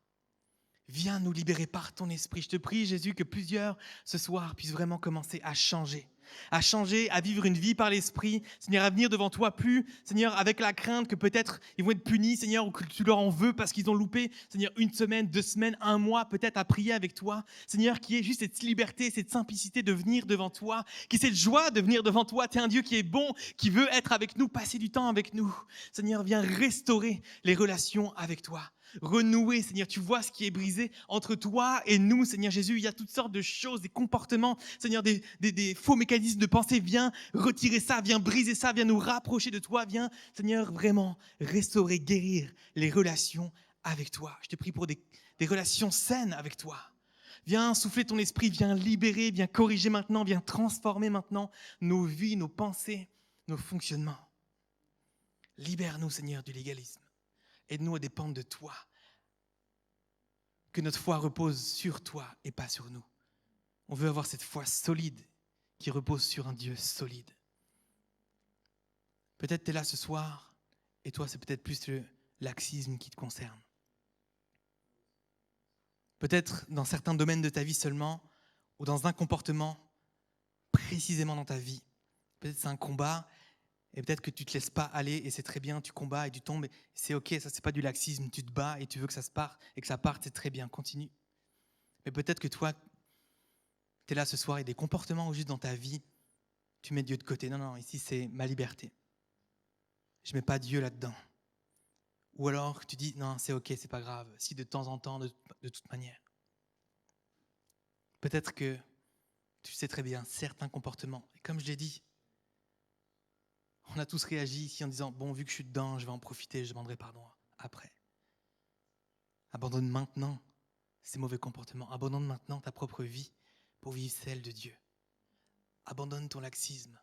Viens nous libérer par ton esprit. Je te prie, Jésus, que plusieurs ce soir puissent vraiment commencer à changer, à vivre une vie par l'esprit, Seigneur, à venir devant toi plus, Seigneur, avec la crainte que peut-être ils vont être punis, Seigneur, ou que tu leur en veux parce qu'ils ont loupé, Seigneur, 1 semaine, 2 semaines, 1 mois, peut-être à prier avec toi, Seigneur, qui est juste cette liberté, cette simplicité de venir devant toi, qui est cette joie de venir devant toi. Tu es un Dieu qui est bon, qui veut être avec nous, passer du temps avec nous. Seigneur, viens restaurer les relations avec toi. Renouer, Seigneur, tu vois ce qui est brisé entre toi et nous, Seigneur Jésus. Il y a toutes sortes de choses, des comportements, Seigneur, des faux mécanismes de pensée. Viens retirer ça, viens briser ça, viens nous rapprocher de toi. Viens, Seigneur, vraiment restaurer, guérir les relations avec toi. Je te prie pour des relations saines avec toi. Viens souffler ton esprit, viens libérer, viens corriger maintenant, viens transformer maintenant nos vies, nos pensées, nos fonctionnements. Libère-nous, Seigneur, du légalisme. Aide-nous à dépendre de toi. Que notre foi repose sur toi et pas sur nous. On veut avoir cette foi solide qui repose sur un Dieu solide. Peut-être tu es là ce soir et toi, c'est peut-être plus le laxisme qui te concerne. Peut-être dans certains domaines de ta vie seulement ou dans un comportement précisément dans ta vie. Peut-être c'est un combat. Et peut-être que tu ne te laisses pas aller et c'est très bien, tu combats et tu tombes, et c'est ok, ça c'est pas du laxisme, tu te bats et tu veux que ça se parte et que ça parte, c'est très bien, continue. Mais peut-être que toi, tu es là ce soir et des comportements ou juste dans ta vie, tu mets Dieu de côté. Non, ici c'est ma liberté. Je ne mets pas Dieu là-dedans. Ou alors tu dis, non, c'est ok, c'est pas grave, si de temps en temps, de toute manière. Peut-être que tu sais très bien certains comportements, et comme je l'ai dit, on a tous réagi ici en disant, bon, vu que je suis dedans, je vais en profiter, je demanderai pardon après. Abandonne maintenant ces mauvais comportements. Abandonne maintenant ta propre vie pour vivre celle de Dieu. Abandonne ton laxisme.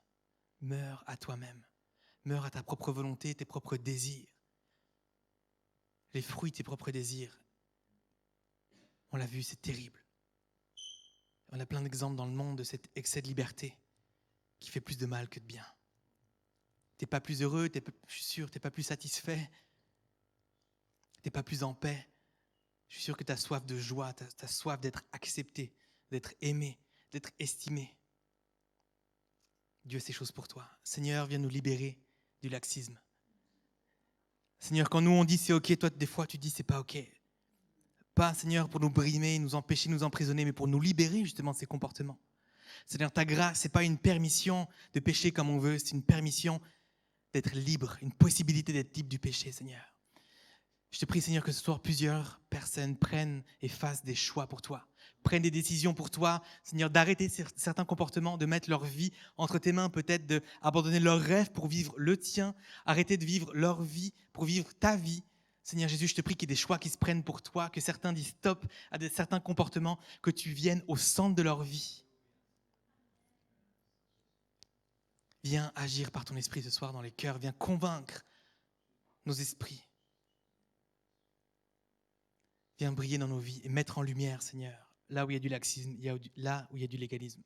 Meurs à toi-même. Meurs à ta propre volonté, tes propres désirs. les fruits de tes propres désirs. On l'a vu, c'est terrible. On a plein d'exemples dans le monde de cet excès de liberté qui fait plus de mal que de bien. Tu n'es pas plus heureux, je suis sûr, tu n'es pas plus satisfait, tu n'es pas plus en paix. Je suis sûr que tu as soif de joie, tu as soif d'être accepté, d'être aimé, d'être estimé. Dieu a ces choses pour toi. Seigneur, viens nous libérer du laxisme. Seigneur, quand nous on dit c'est ok, toi des fois tu dis c'est pas ok. Pas, Seigneur, pour nous brimer, nous empêcher, nous emprisonner, mais pour nous libérer justement de ces comportements. Seigneur, ta grâce, ce n'est pas une permission de pécher comme on veut, c'est une permission d'être libre, une possibilité d'être libre du péché, Seigneur. Je te prie, Seigneur, que ce soir, plusieurs personnes prennent et fassent des choix pour toi, prennent des décisions pour toi, Seigneur, d'arrêter certains comportements, de mettre leur vie entre tes mains, peut-être d'abandonner leurs rêves pour vivre le tien, arrêter de vivre leur vie pour vivre ta vie. Seigneur Jésus, je te prie qu'il y ait des choix qui se prennent pour toi, que certains disent stop à certains comportements, que tu viennes au centre de leur vie. Viens agir par ton esprit ce soir dans les cœurs, viens convaincre nos esprits. Viens briller dans nos vies et mettre en lumière, Seigneur, là où il y a du laxisme, là où il y a du légalisme.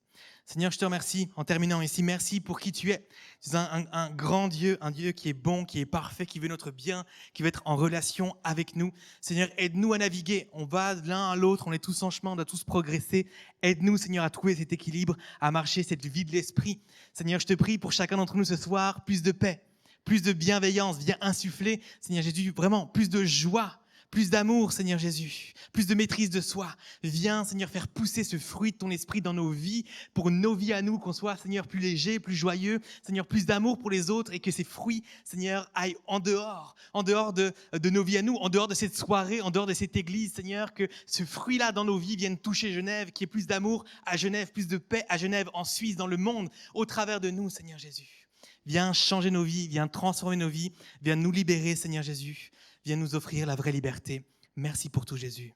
Seigneur, je te remercie, en terminant ici, merci pour qui tu es. Tu es un grand Dieu, un Dieu qui est bon, qui est parfait, qui veut notre bien, qui veut être en relation avec nous. Seigneur, aide-nous à naviguer. On va l'un à l'autre, on est tous en chemin, on doit tous progresser. Aide-nous, Seigneur, à trouver cet équilibre, à marcher cette vie de l'esprit. Seigneur, je te prie pour chacun d'entre nous ce soir, plus de paix, plus de bienveillance. Viens insuffler, Seigneur Jésus, vraiment plus de joie. Plus d'amour, Seigneur Jésus, plus de maîtrise de soi. Viens, Seigneur, faire pousser ce fruit de ton esprit dans nos vies, pour nos vies à nous, qu'on soit, Seigneur, plus léger, plus joyeux, Seigneur, plus d'amour pour les autres et que ces fruits, Seigneur, aillent en dehors de nos vies à nous, en dehors de cette soirée, en dehors de cette église, Seigneur, que ce fruit-là dans nos vies vienne toucher Genève, qu'il y ait plus d'amour à Genève, plus de paix à Genève, en Suisse, dans le monde, au travers de nous, Seigneur Jésus. Viens changer nos vies, viens transformer nos vies, viens nous libérer, Seigneur Jésus. Viens nous offrir la vraie liberté. Merci pour tout, Jésus.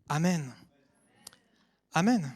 Amen. Amen.